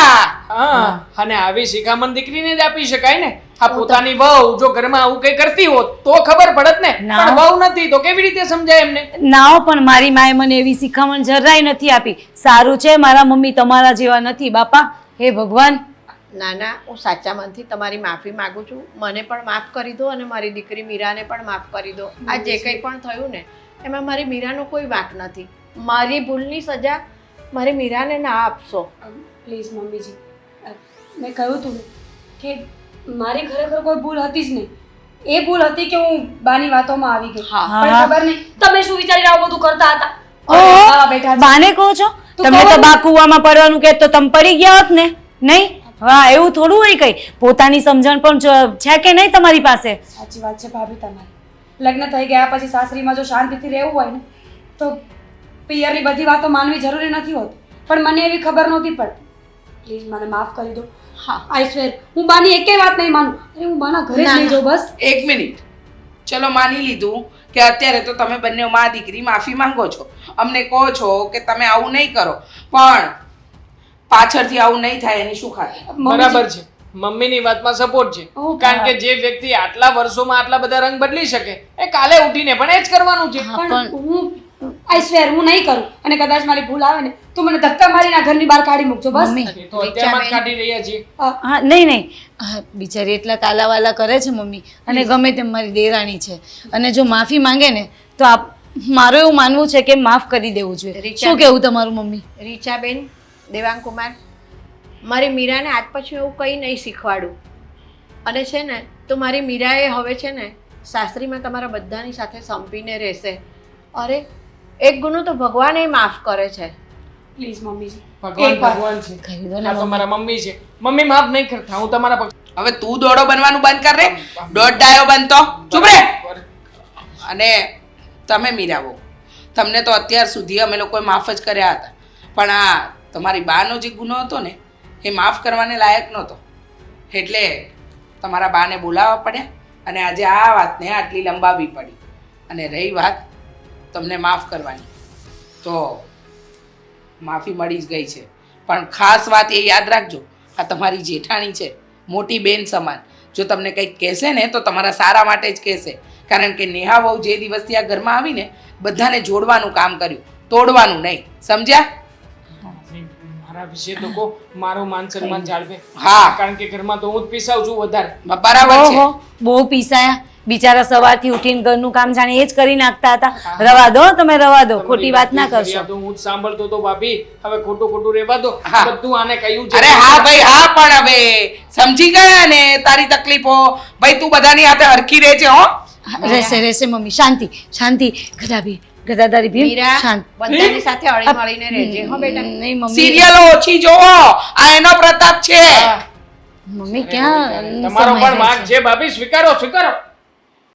હા, અને આવી શિખામણ દીકરીને જ આપી શકાય ને. આ પોતાની વહુ જો ઘરમાં આવું કઈ કરતી હોત તો ખબર પડત ને, પણ વહુ નથી તો કેવી રીતે સમજાય એમને? નાઓ, પણ મારી માએ મને એવી શિખામણ જરાય નથી આપી. સારું છે મારા મમ્મી તમારા જેવા નથી. બાપા, હે ભગવાન. ના ના, હું સાચા મનથી તમારી માફી માંગુ છું. મને પણ માફ કરી દો અને મારી દીકરી મીરાને પણ માફ કરી દો. આ જે કંઈ પણ થયું ને એમાં મારી મીરાનો કોઈ વાંક નથી. મારી ભૂલની સજા મારી મીરાને ના આપશો. પ્લીઝ મમ્મીજી, મેં કહ્યું તું કે મારી ખરેખર કોઈ ભૂલ હતી જ નહીં. એ ભૂલ હતી કે હું બાની વાતોમાં આવી ગઈ. પણ ખબર નહીં તમે શું વિચારીને આવું બધું કરતા હતા. ઓહો, બેટા બાને કહો છો? તમને તો બા કૂવામાં પડવાનું કે તો તમે પડી ગયા હોત ને, નહીં? હા, એવું થોડું હોય કઈ. પોતાની સમજણ પણ છે કે નહીં તમારી પાસે? સાચી વાત છે ભાભી તમારી. લગ્ન થઈ ગયા પછી સાસરીમાં જો શાંતિથી રહેવું હોય ને તો પિયરની બધી વાતો માનવી જરૂરી નથી હોતી. પણ મને એવી ખબર નહોતી પડતી. પ્લીઝ મને માફ કરી દો. હા, આઈ સ્વેર હું બાની એકેય વાત નહીં માનું. અરે હું બાના ઘરે જ નહીં જાઉં બસ. એક મિનિટ, ચલો માની લીધું કે અત્યારે તો તમે બંને માં દીકરી માફી માંગો છો, અમને કહો છો કે તમે આવું નહીં કરો, પણ પાછળથી આવું નહીં થાય એની શું ખાતરી? બરાબર છે, મમ્મીની વાતમાં સપોર્ટ છે. કારણ કે જે વ્યક્તિ આટલા વર્ષોમાં આટલા બધા રંગ બદલી શકે એ કાલે ઉઠીને પણ એ જ કરવાનું છે. પણ હું આઈ સ્વેર હું નહીં કરું. અને કદાચ મારી ભૂલ આવે ને તો મને ધક્કા મારીને આ ઘરની બહાર કાઢી મૂકજો બસ. એ તો અત્યારમાં જ કાઢી રહ્યા છીએ. હા, નહીં. બિચારી એટલા કાલાવાલા કરે છે મમ્મી, અને ગમે તેમ મારી દેરાણી છે, અને જો માફી માંગે ને તો મારું એવું માનવું છે કે માફ કરી દેવું જોઈએ. શું કેવું તમારું મમ્મી? રીચાબેન, દેવાંગ કુમાર, મારી મીરાને આજ પછી એવું કંઈ નહીં શીખવાડું. અને છે ને તો મારી મીરાએ હવે છે ને સાસરીમાં તમારા બધાની સાથે સંપીને રહેશે. અરે, એક ગુનો તો ભગવાન માફ કરે છે. પ્લીઝ મમ્મીજી, ભગવાન છે, આ તો મારા મમ્મી છે. મમ્મી માફ નહીં કરતા, હું તમારા પક્ષ. હવે તું દોડો બનવાનું બંધ કર રે, દોઢ ડાયો બનતો ચૂપ રે. અને તમે મીરાવો, તમને તો અત્યાર સુધી અમે લોકોએ માફ જ કર્યા હતા, પણ આ તમારી બાનો જે ગુનો હતો ને એ માફ કરવાને લાયક નહોતો, એટલે તમારા બાને બોલાવવા પડ્યા અને આજે આ વાતને આટલી લંબાવી પડી. અને રહી વાત તમને માફ કરવાની, તો માફી મળી જ ગઈ છે, પણ ખાસ વાત એ યાદ રાખજો, આ તમારી જેઠાણી છે, મોટી બેન સમાન. જો તમને કંઈક કહેશે ને તો તમારા સારા માટે જ કહેશે, કારણ કે નેહા વહુ જે દિવસથી આ ઘરમાં આવીને બધાને જોડવાનું કામ કર્યું, તોડવાનું નહીં, સમજ્યા? મારા વિશે તો કહો, મારું માન સન્માન જાળવે. હા. કારણ કે ઘરમાં તો હું જ પીસાવ છું વધારે. બરાબર છે. ઓહો, બહુ પીસાયા બિચારા, સવારથી ઉઠીને ઘરનું કામ જાણે એ જ કરી નાખતા હતા. રવા દો તમે, રવા દો, ખોટી વાત ના કરશો. તો હું જ સાંભળતો તો ભાભી, હવે ખોટું ખોટું રહેવા દો. હા. બધું આને કહ્યું છે. અરે હા ભાઈ હા, પણ હવે સમજી ગયા ને તારી તકલીફો. ભાઈ તું બધાની હાથે હરખી રહેજે હો. રહેશે રહેશે મમ્મી, શાંતિ શાંતિ. ગદાભી ગદાદારી ભીમ, મીરા શાંત. બધાની સાથે હળી મળીને રહેજે હો બેટા. નહીં મમ્મી, સિરિયલો ઓછી જોવો, આ એનો પ્રતાપ છે. મમ્મી ક્યાં તમારો સમય પણ રહે માગ છે? છે ભાભી, સ્વીકારો સ્વીકારો.